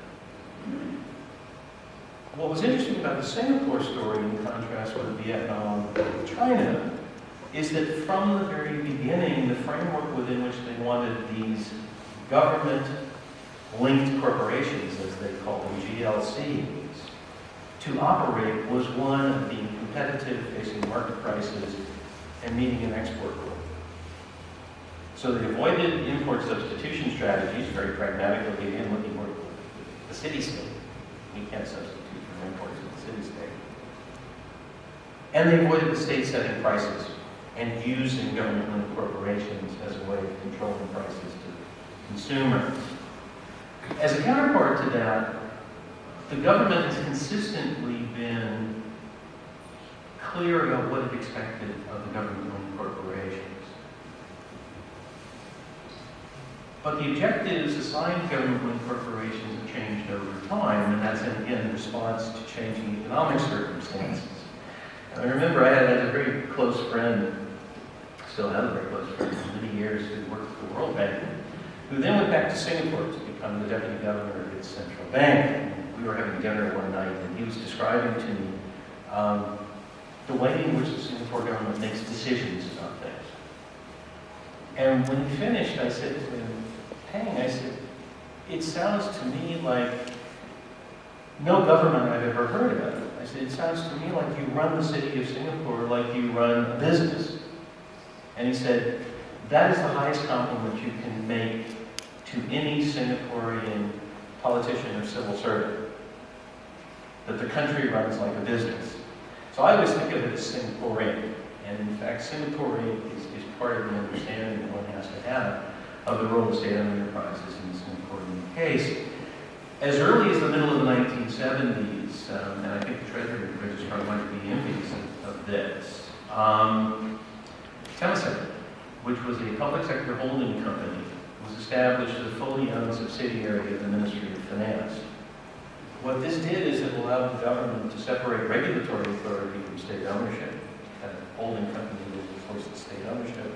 What was interesting about the Singapore story, in contrast with Vietnam and China, is that from the very beginning, the framework within which they wanted these government-linked corporations, as they call them, GLCs, to operate was one of being competitive, facing market prices, and meeting an export goal. So they avoided import substitution strategies, very pragmatically, again, looking more at the city-state. We can't substitute for imports in the city-state. And they avoided the state setting prices and using government-linked corporations as a way of controlling prices to consumers. As a counterpart to that, the government has consistently been clear about what it expected of the government-owned corporations. But the objectives assigned to government-owned corporations have changed over time, and that's, again, in response to changing economic circumstances. And I remember I had a very close friend, still have a very close friend for many years, who worked at the World Bank, who then went back to Singapore to become the deputy governor of its central bank. And we were having dinner one night, and he was describing to me the way in which the Singapore government makes decisions about things. And when he finished, I said to him, "Peng," I said, "it sounds to me like no government I've ever heard of." I said, "It sounds to me like you run the city of Singapore like you run a business." And he said, "That is the highest compliment you can make to any Singaporean politician or civil servant, that the country runs like a business." So I always think of it as Singaporean. And in fact, Singaporean is part of the understanding that one has to have of the role of state-owned enterprises in the Singaporean case. As early as the middle of the 1970s, and I think the Treasury Registrar might be envious of this, Temasek which was a public sector holding company, was established as a fully owned subsidiary of the Ministry of Finance. What this did is it allowed the government to separate regulatory authority from state ownership. A holding company was, of course, the state ownership,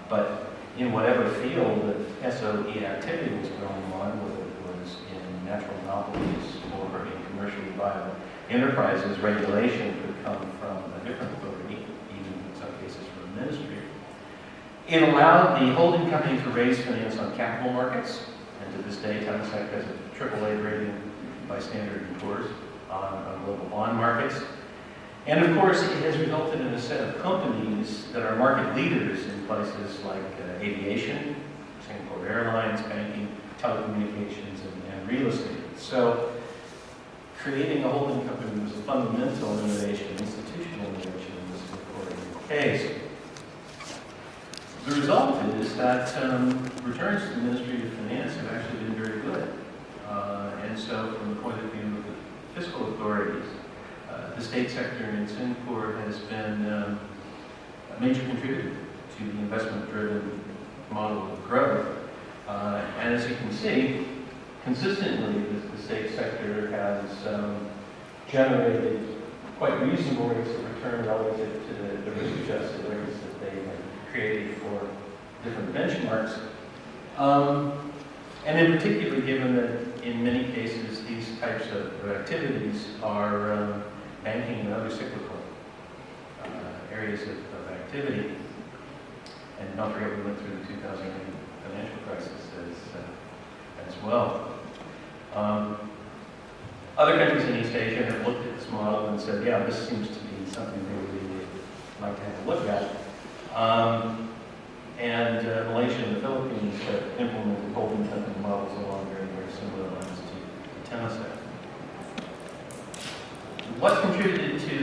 but in whatever field of SOE activity was going on, whether it was in natural monopolies or in commercially viable enterprises, regulation could come from a different authority, even in some cases from the ministry. It allowed the holding company to raise finance on capital markets, and to this day, Temasek has a AAA rating by Standard & Poor's on global bond markets. And of course, it has resulted in a set of companies that are market leaders in places like aviation, Singapore Airlines, banking, telecommunications, and real estate. So creating a holding company was a fundamental innovation, institutional innovation in this Singaporean case. The result is that returns to the Ministry of Finance have actually been very good. And so from the point of view of the fiscal authorities, the state sector in Singapore has been a major contributor to the investment-driven model of growth. And as you can see, consistently, the state sector has generated quite reasonable rates of return relative to the risk-adjusted rates that they have created for different benchmarks. And in particular, given that in many cases these types of activities are banking and other cyclical areas of activity. And don't forget, we went through the 2008 financial crisis as well. Other countries in East Asia have looked at this model and said, yeah, this seems to be something we would like to have a look at. And Malaysia and the Philippines have implemented holding company models along very, very similar lines to Temasek. What contributed to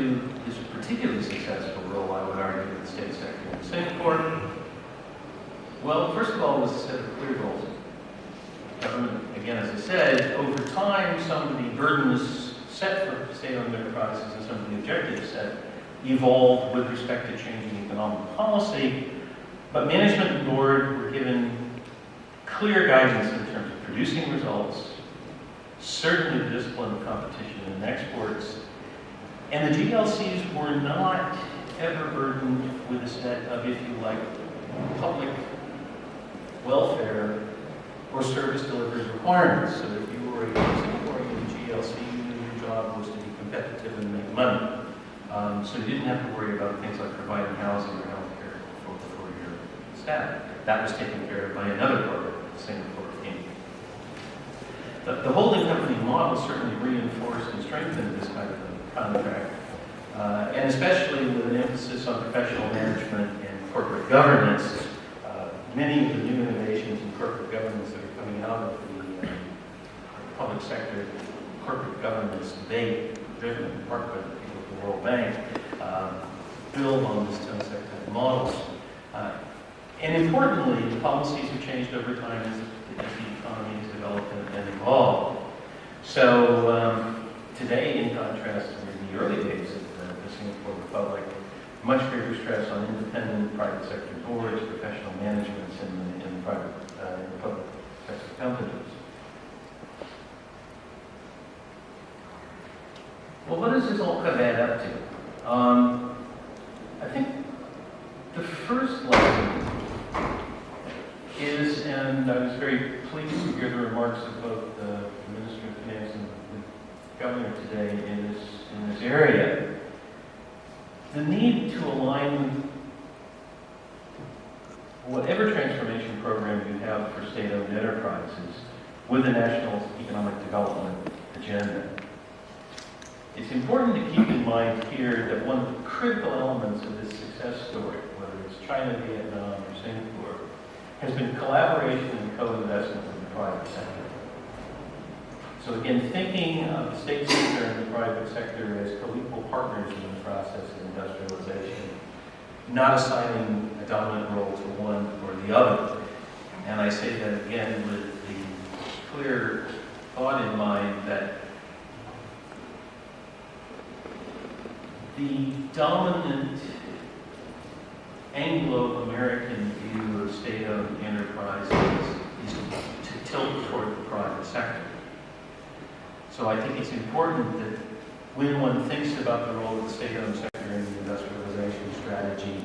this particularly successful role, I would argue, of the state sector in Singapore? Well, first of all, was a set of clear goals. Government, again, as I said, over time, some of the burdens set for state-owned enterprises and some of the objectives set evolved with respect to changing economic policy, but management and board were given clear guidance in terms of producing results, certainly the discipline of competition and exports, and the GLCs were not ever burdened with a set of, if you like, public welfare or service delivery requirements. So if you were a Singaporean GLC, your job was to be competitive and make money. So you didn't have to worry about things like providing housing or health care for your staff. That was taken care of by another corporate, Singapore Inc. The holding company model certainly reinforced and strengthened this type of contract, and especially with an emphasis on professional management and corporate governance. Many of the new innovations in corporate governance that are coming out of the public sector corporate governance debate, driven in part by the people at the World Bank, build on this Temasek type model. And importantly, the policies have changed over time as the economy has developed and evolved. So today, in contrast to the early days of the Singapore Republic, much greater stress on independent private sector boards, professional managements in the private in the public sector companies. Well, what does this all kind of add up to? I think the first lesson is, and I was very pleased to hear the remarks of both the Minister of Finance and the Governor today in this area. The need to align whatever transformation program you have for state-owned enterprises with the national economic development agenda. It's important to keep in mind here that one of the critical elements of this success story, whether it's China, Vietnam, or Singapore, has been collaboration and co-investment with the private sector. So again, thinking of the state sector and the private sector as co-equal partners in the process of industrialization, not assigning a dominant role to one or the other. And I say that again with the clear thought in mind that the dominant Anglo-American view of state-owned enterprises is to tilt toward the private sector. So I think it's important that when one thinks about the role of the state-owned sector in the industrialization strategy,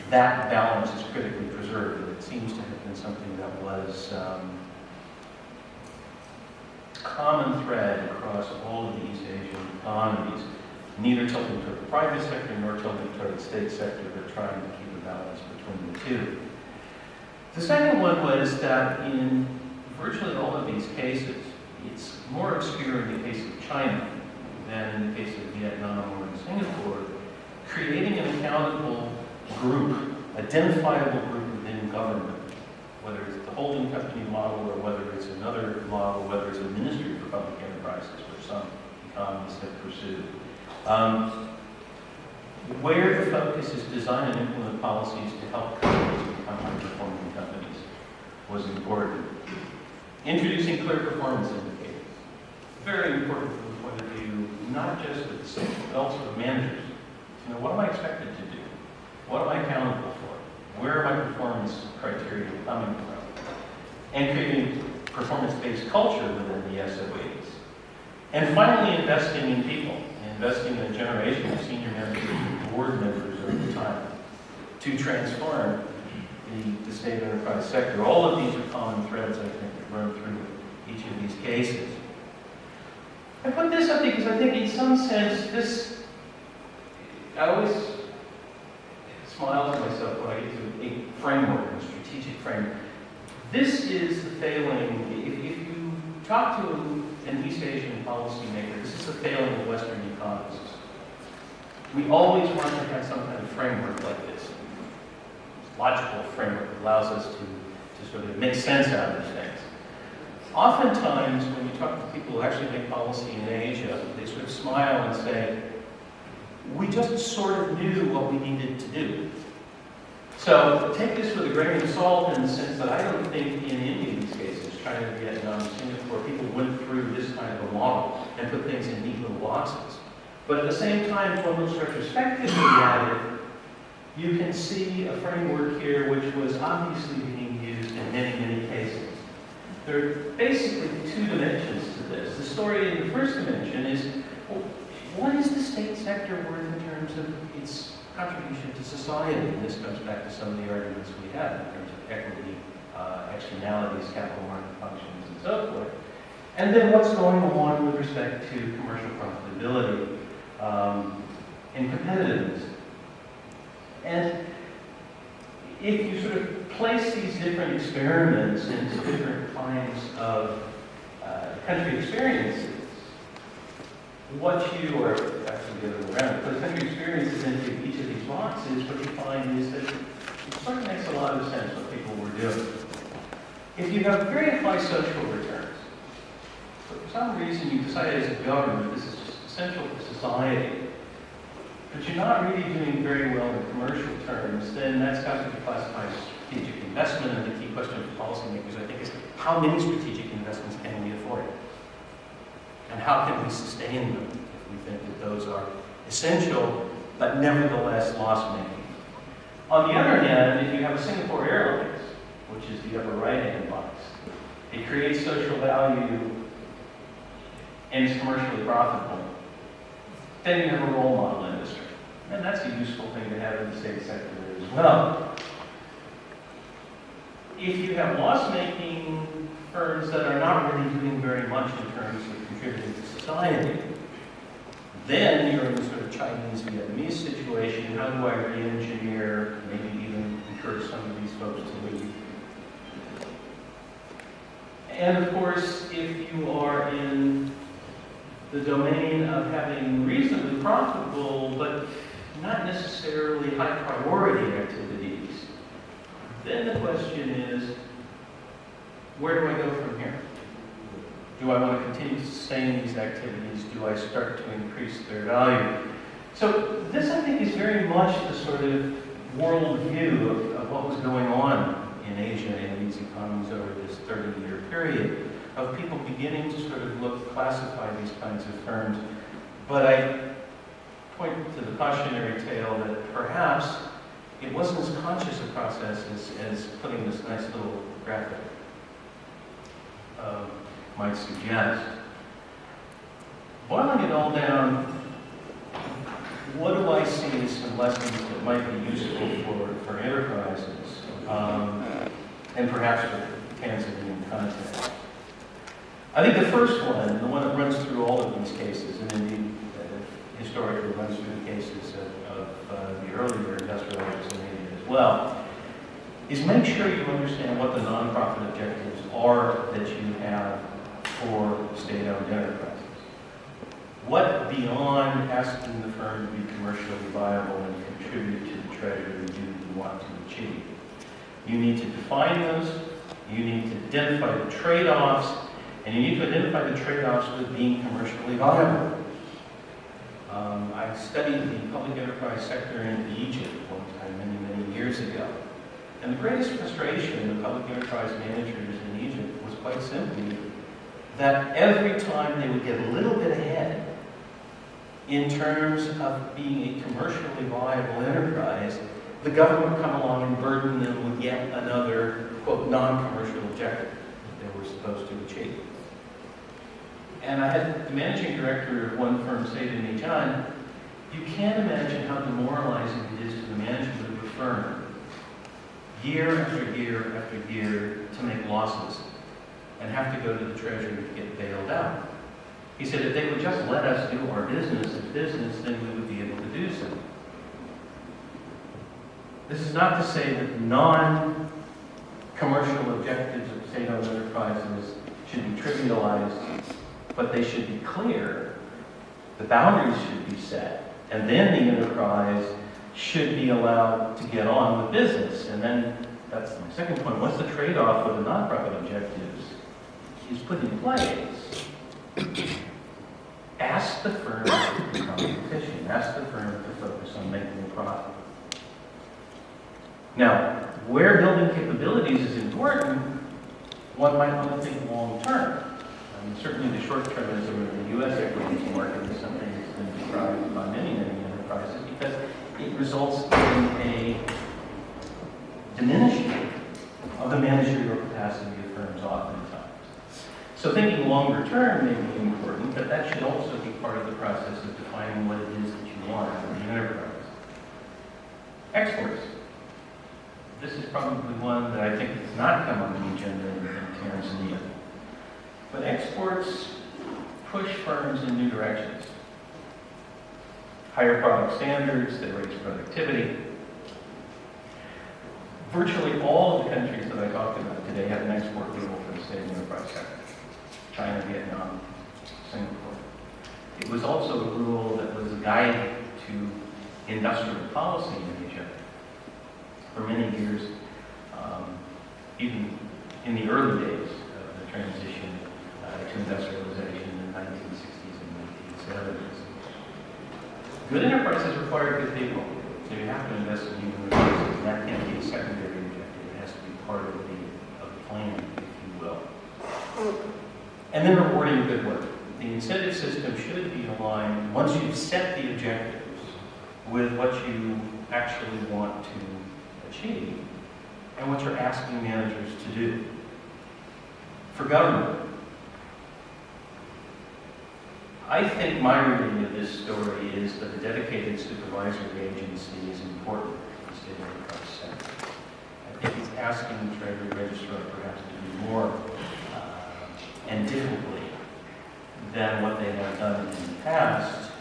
that balance is critically preserved. It seems to have been something that was common thread across all of the East Asian economies, neither tilting toward the private sector nor tilting toward the state sector, but trying to keep a balance between the two. The second one was that in virtually all of these cases, it's more obscure in the case of China than in the case of Vietnam or in Singapore, creating an accountable group, identifiable group within government, whether it's the holding company model or whether it's another model, whether it's a ministry for public enterprises, which some economists have pursued, where the focus is design and implement policies to help companies become high-performing companies was important. Introducing clear performance indicators. Very important from the point of view, not just of the state, but also of managers. You know, what am I expected to do? What am I accountable for? Where are my performance criteria coming from? And creating performance-based culture within the SOEs. And finally, investing in people, investing in a generation of senior managers and board members over time to transform the state enterprise sector. All of these are common threads, I think, that run through each of these cases. I put this up because I think in some sense this, I always smile to myself when I get to a framework, a strategic framework. This is the failing, if you talk to an East Asian policymaker, this is the failing of Western economists. We always want to have some kind of framework like this. Logical framework that allows us to sort of make sense out of things. Oftentimes, when you talk to people who actually make policy in Asia, they sort of smile and say, we just sort of knew what we needed to do. So take this with a grain of salt in the sense that I don't think in any of these cases, China, Vietnam, Singapore, people went through this kind of a model and put things in neat little boxes. But at the same time, if one looks retrospectively at it, you can see a framework here which was obviously being used in many, many cases. There are basically two dimensions to this. The story in the first dimension is, well, what is the state sector worth in terms of its contribution to society? And this comes back to some of the arguments we had in terms of equity, externalities, capital market functions, and so forth. And then what's going on with respect to commercial profitability and competitiveness. And if you sort of place these different experiments into different kinds of country experiences, what you, or actually the other way around, put country experiences into each of these boxes, what you find is that it sort of makes a lot of sense what people were doing. If you have very high social returns, but for some reason you decide as a government this is just essential for society, but you're not really doing very well in commercial terms, then that's got to be classified as strategic investment. And the key question for policymakers, I think, is how many strategic investments can we afford? And how can we sustain them if we think that those are essential, but nevertheless loss-making? On the other hand, if you have a Singapore Airlines, which is the upper right-hand box, it creates social value and is commercially profitable, then you have a role model industry. And that's a useful thing to have in the state sector as well. If you have loss-making firms that are not really doing very much in terms of contributing to society, then you're in a sort of Chinese-Vietnamese situation. How do I re-engineer, maybe even encourage some of these folks to leave? And of course, if you are in the domain of having reasonably profitable, but not necessarily high priority activities, then the question is, where do I go from here? Do I want to continue to sustain these activities? Do I start to increase their value? So this, I think, is very much the sort of world view of what was going on in Asia and these economies over this 30-year period, of people beginning to sort of classify these kinds of firms. But I point to the cautionary tale that perhaps it wasn't as conscious a process as putting this nice little graphic might suggest. Boiling it all down, what do I see as some lessons that might be useful for enterprises, and perhaps for Tanzanian context? I think the first one, the one that runs through all of these cases, and indeed historically runs through the cases of the earlier industrialized India as well, is make sure you understand what the nonprofit objectives are that you have for state-owned enterprises. What beyond asking the firm to be commercially viable and contribute to the Treasury do you want to achieve? You need to define those, you need to identify the trade-offs, and you need to identify the trade-offs with being commercially viable. I studied the public enterprise sector in Egypt one time, many years ago. And the greatest frustration of public enterprise managers in Egypt was quite simply that every time they would get a little bit ahead in terms of being a commercially viable enterprise, the government would come along and burden them with yet another, quote, non-commercial objective that they were supposed to achieve. And I had the managing director of one firm say to me, John, you can't imagine how demoralizing it is to the management of a firm year after year after year to make losses and have to go to the Treasury to get bailed out. He said, if they would just let us do our business as business, then we would be able to do so. This is not to say that non-commercial objectives of state-owned enterprises should be trivialized, but they should be clear. The boundaries should be set, and then the enterprise should be allowed to get on with business. And then, that's my second point, once the trade-off with the nonprofit objectives is put in place, ask the firm to become efficient. Ask the firm to focus on making a profit. Now, where building capabilities is important, one might want to think long-term. Certainly the short-termism of the U.S. equities market is something that's been described by many enterprises because it results in a diminishing of the managerial capacity of firms oftentimes. So thinking longer term may be important, but that should also be part of the process of defining what it is that you want from the enterprise. Exports. This is probably one that I think has not come on the agenda in Tanzania. But exports push firms in new directions. Higher product standards, they raise productivity. Virtually all of the countries that I talked about today have an export rule for the state enterprise sector. China, Vietnam, Singapore. It was also a rule that was a guide to industrial policy in Asia for many years, even in the early days of the transition to industrialization in the 1960s and 1970s. Good enterprises require good people, so you have to invest in human resources, and that can't be a secondary objective. It has to be part of the plan, if you will. And then rewarding good work. The incentive system should be aligned, once you've set the objectives, with what you actually want to achieve and what you're asking managers to do. For government, I think my reading of this story is that a dedicated supervisory agency is important for the state enterprise sector. I think it's asking the Treasury Registrar perhaps to do more and differently than what they have done in the past.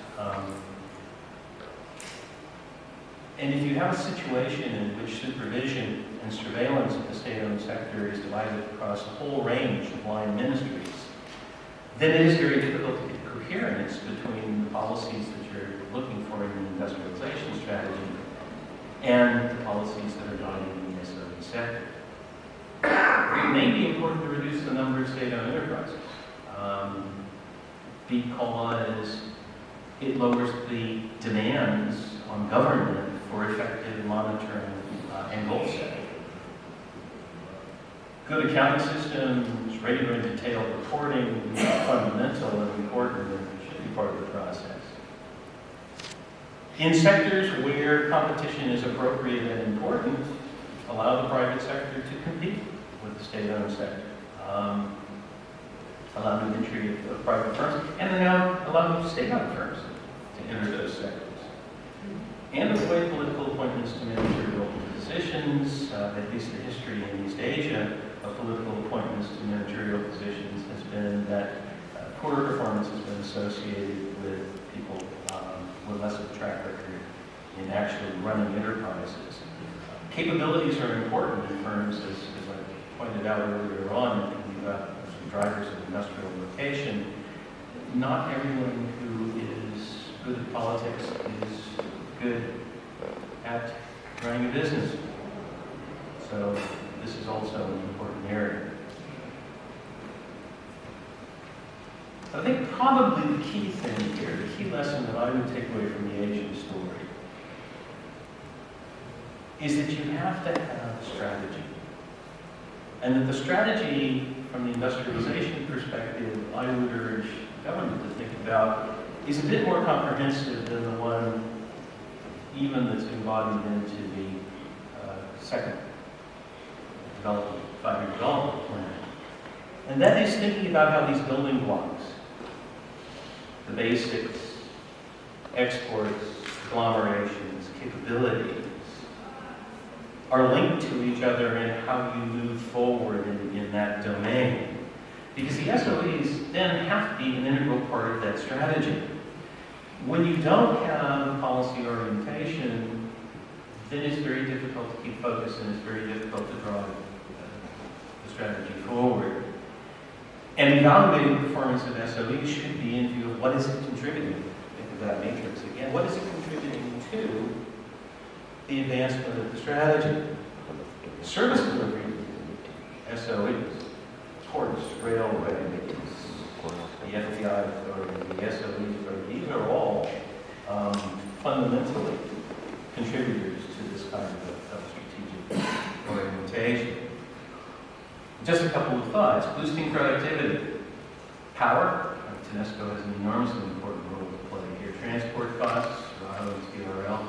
And if you have a situation in which supervision and surveillance of the state-owned sector is divided across a whole range of line ministries, then it is very difficult to get coherence between the policies that you're looking for in the industrialization strategy and the policies that are guiding the SOE sector. It may be important to reduce the number of state-owned enterprises because it lowers the demands on government for effective monitoring and goal setting. Good accounting systems, regular and detailed reporting is fundamental and important and should be part of the process. In sectors where competition is appropriate and important, allow the private sector to compete with the state-owned sector. Allow new entry of private firms, and now allow new state-owned firms to enter those sectors. And avoid political appointments to managerial positions. At least the history in East Asia of political appointments to managerial positions has been that poor performance has been associated with people with less of a track record in actually running enterprises. Capabilities are important in firms, as I pointed out earlier on, in drivers of industrial location. Not everyone who is good at politics is good at running a business. So this is also an important area. I think probably the key thing here, the key lesson that I would take away from the Asian story, is that you have to have a strategy. And that the strategy from the industrialization perspective, I would urge the government to think about, is a bit more comprehensive than the one even that's embodied into the second development, 5-year development plan. And that is thinking about how these building blocks, the basics, exports, agglomerations, capabilities, are linked to each other and how you move forward in that domain. Because the SOEs then have to be an integral part of that strategy. When you don't have policy orientation, then it's very difficult to keep focus and it's very difficult to drive the strategy forward. And evaluating performance of SOEs should be in view of what is it contributing. Think of that matrix again. What is it contributing to the advancement of the strategy? Service delivery SOEs, ports, railways, the FBI authority, the SOE authority, these are all fundamentally contributors to this kind of strategic orientation. Just a couple of thoughts. Boosting productivity. Power. TANESCO has an enormously important role to play here. Transport costs, TRL.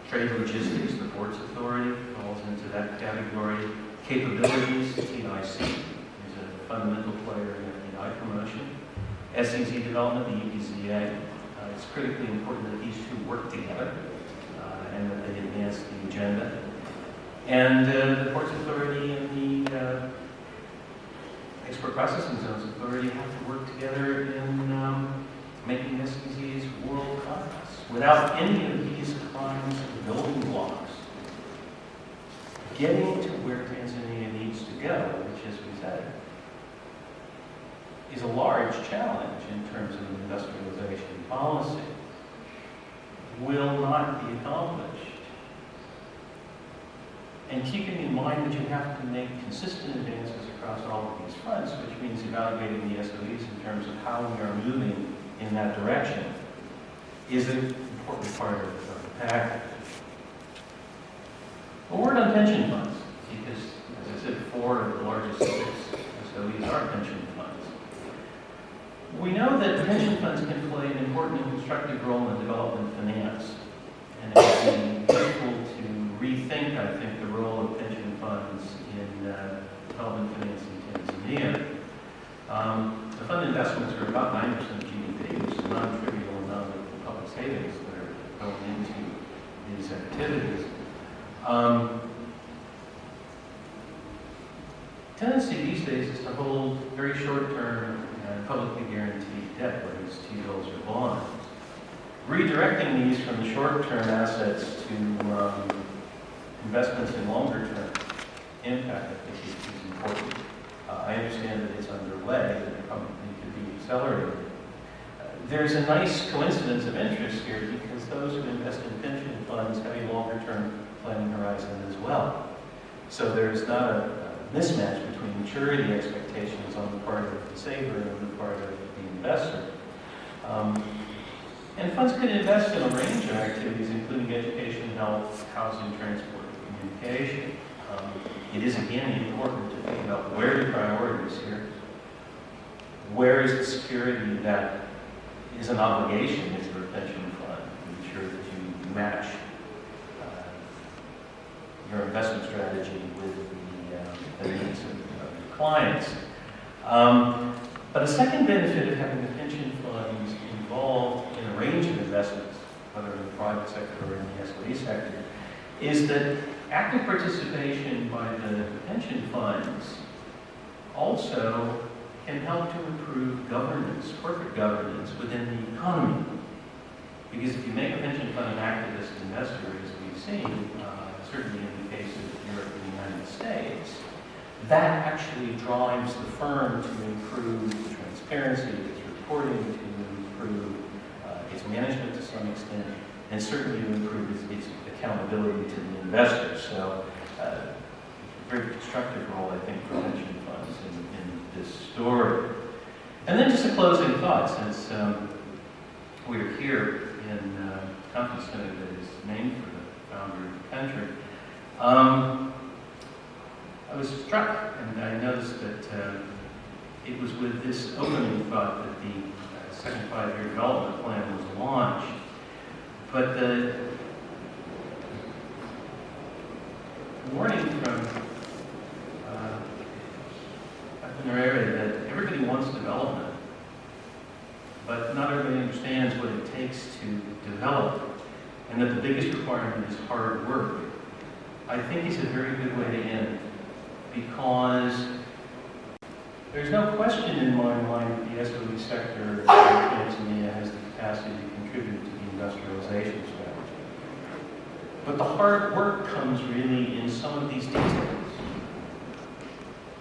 Trade logistics, the Ports Authority falls into that category. Capabilities, TIC is a fundamental player in FDI promotion. SEZ development, the EPZA. It's critically important that these two work together and that they advance the agenda. And the Ports Authority and the Export Processing Zones Authority have to work together in making SEZs world-class. Without any of these kinds of building blocks, getting to where Tanzania needs to go, which, as we said, is a large challenge in terms of industrialization policy, will not be accomplished. And keeping in mind that you have to make consistent advances across all of these fronts, which means evaluating the SOEs in terms of how we are moving in that direction, is an important part of the package. A word on pension funds, because, as I said, 4 of the largest 6 SOEs are pension funds. We know that pension funds can play an important and constructive role in development finance, and it would be useful to rethink, I think, the role of pension funds in development finance in Tanzania. The fund investments are about 9% of GDP, which is a non-trivial amount of public savings that are going into these activities. Tendency these days is to hold very short-term publicly guaranteed debt, whether it's T-bills or bonds. Redirecting these from the short-term assets to investments in longer-term impact, I think, is important. I understand that it's underway, that it probably could be accelerated. There's a nice coincidence of interest here because those who invest in pension funds have a longer-term planning horizon as well. So there's not a mismatch between maturity expectations on the part of the saver and on the part of the investor. And funds could invest in a range of activities, including education, health, housing, transport, and communication. It is, again, important to think about where are the priorities here. Where is the security that is an obligation if you're a pension fund? clients. But a second benefit of having the pension funds involved in a range of investments, whether in the private sector or in the SOE sector, is that active participation by the pension funds also can help to improve governance, corporate governance within the economy. Because if you make a pension fund an activist investor, as we've seen, certainly in the case of Europe and the United States, that actually drives the firm to improve transparency, its reporting, to improve its management to some extent, and certainly to improve its accountability to the investors. So, very constructive role, I think, for pension funds in this story. And then just a closing thought, since we're here in a conference center that is named for the founder of the country. I was struck, and I noticed that it was with this opening thought that the second five-year development plan was launched. But the warning from an area that everybody wants development, but not everybody understands what it takes to develop, and that the biggest requirement is hard work, I think is a very good way to end. Because there's no question in my mind that the SOE sector in Tanzania has the capacity to contribute to the industrialization strategy. But the hard work comes really in some of these details.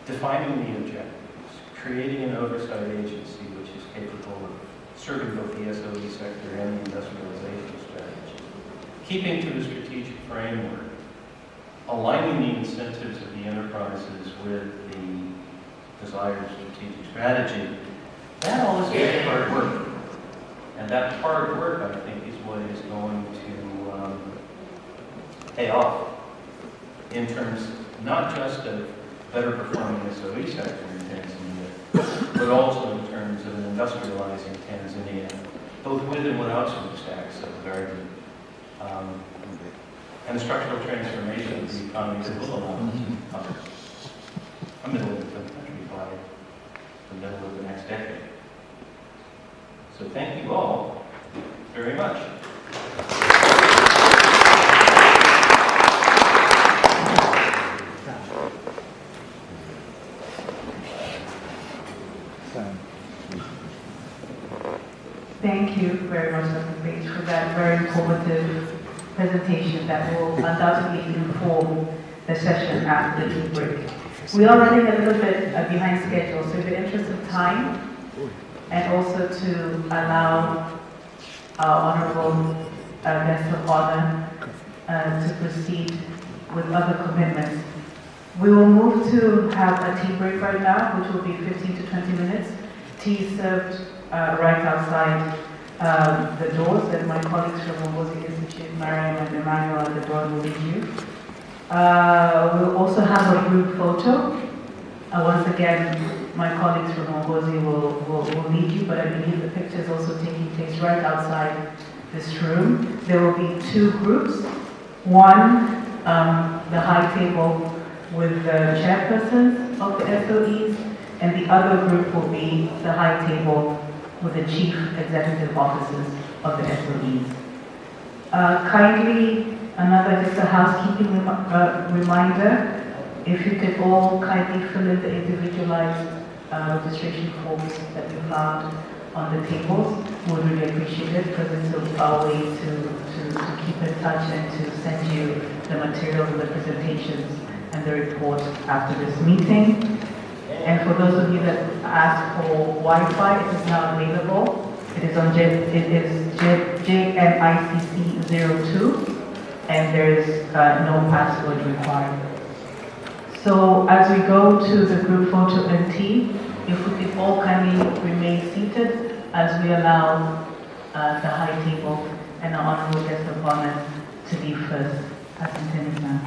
Defining the objectives, creating an oversight agency which is capable of serving both the SOE sector and the industrialization strategy, keeping to a strategic framework, aligning the incentives of the enterprises with the desired strategic strategy. That all is very hard work. And that hard work, I think, is what is going to pay off in terms not just of better performing SOE sector in Tanzania, but also in terms of industrializing Tanzania, both with and without smokestacks of garden. And the structural transformation of the economy that will allow us to become a middle-income country by the middle of the next decade. So thank you all very much. Thank you very much, Dr. Page, for that very informative presentation that will undoubtedly inform the session after the tea break. We are running a little bit behind schedule, so in the interest of time, and also to allow our honorable guest of honor to proceed with other commitments. We will move to have a tea break right now, which will be 15 to 20 minutes. Tea is served right outside the doors, and my colleagues from UONGOZI Institute, Mariam and Emmanuel at the door will lead you. We'll also have a group photo. Once again, my colleagues from UONGOZI will lead you, but I believe the picture is also taking place right outside this room. There will be two groups. One, the high table with the chairpersons of the SOEs, and the other group will be the high table with the chief executive officers of the SOEs. Kindly, just a housekeeping reminder, if you could all kindly fill in the individualized registration forms that you found on the tables, we would really appreciate it, because it's our way to keep in touch and to send you the materials and the presentations and the report after this meeting. And for those of you that ask for Wi-Fi, it is now available. It is on JNICC 02, and there is no password required. So as we go to the group photo and tea, if we could all kindly remain seated as we allow the high table and our honorable guest of honor to be first. As intended, ma'am.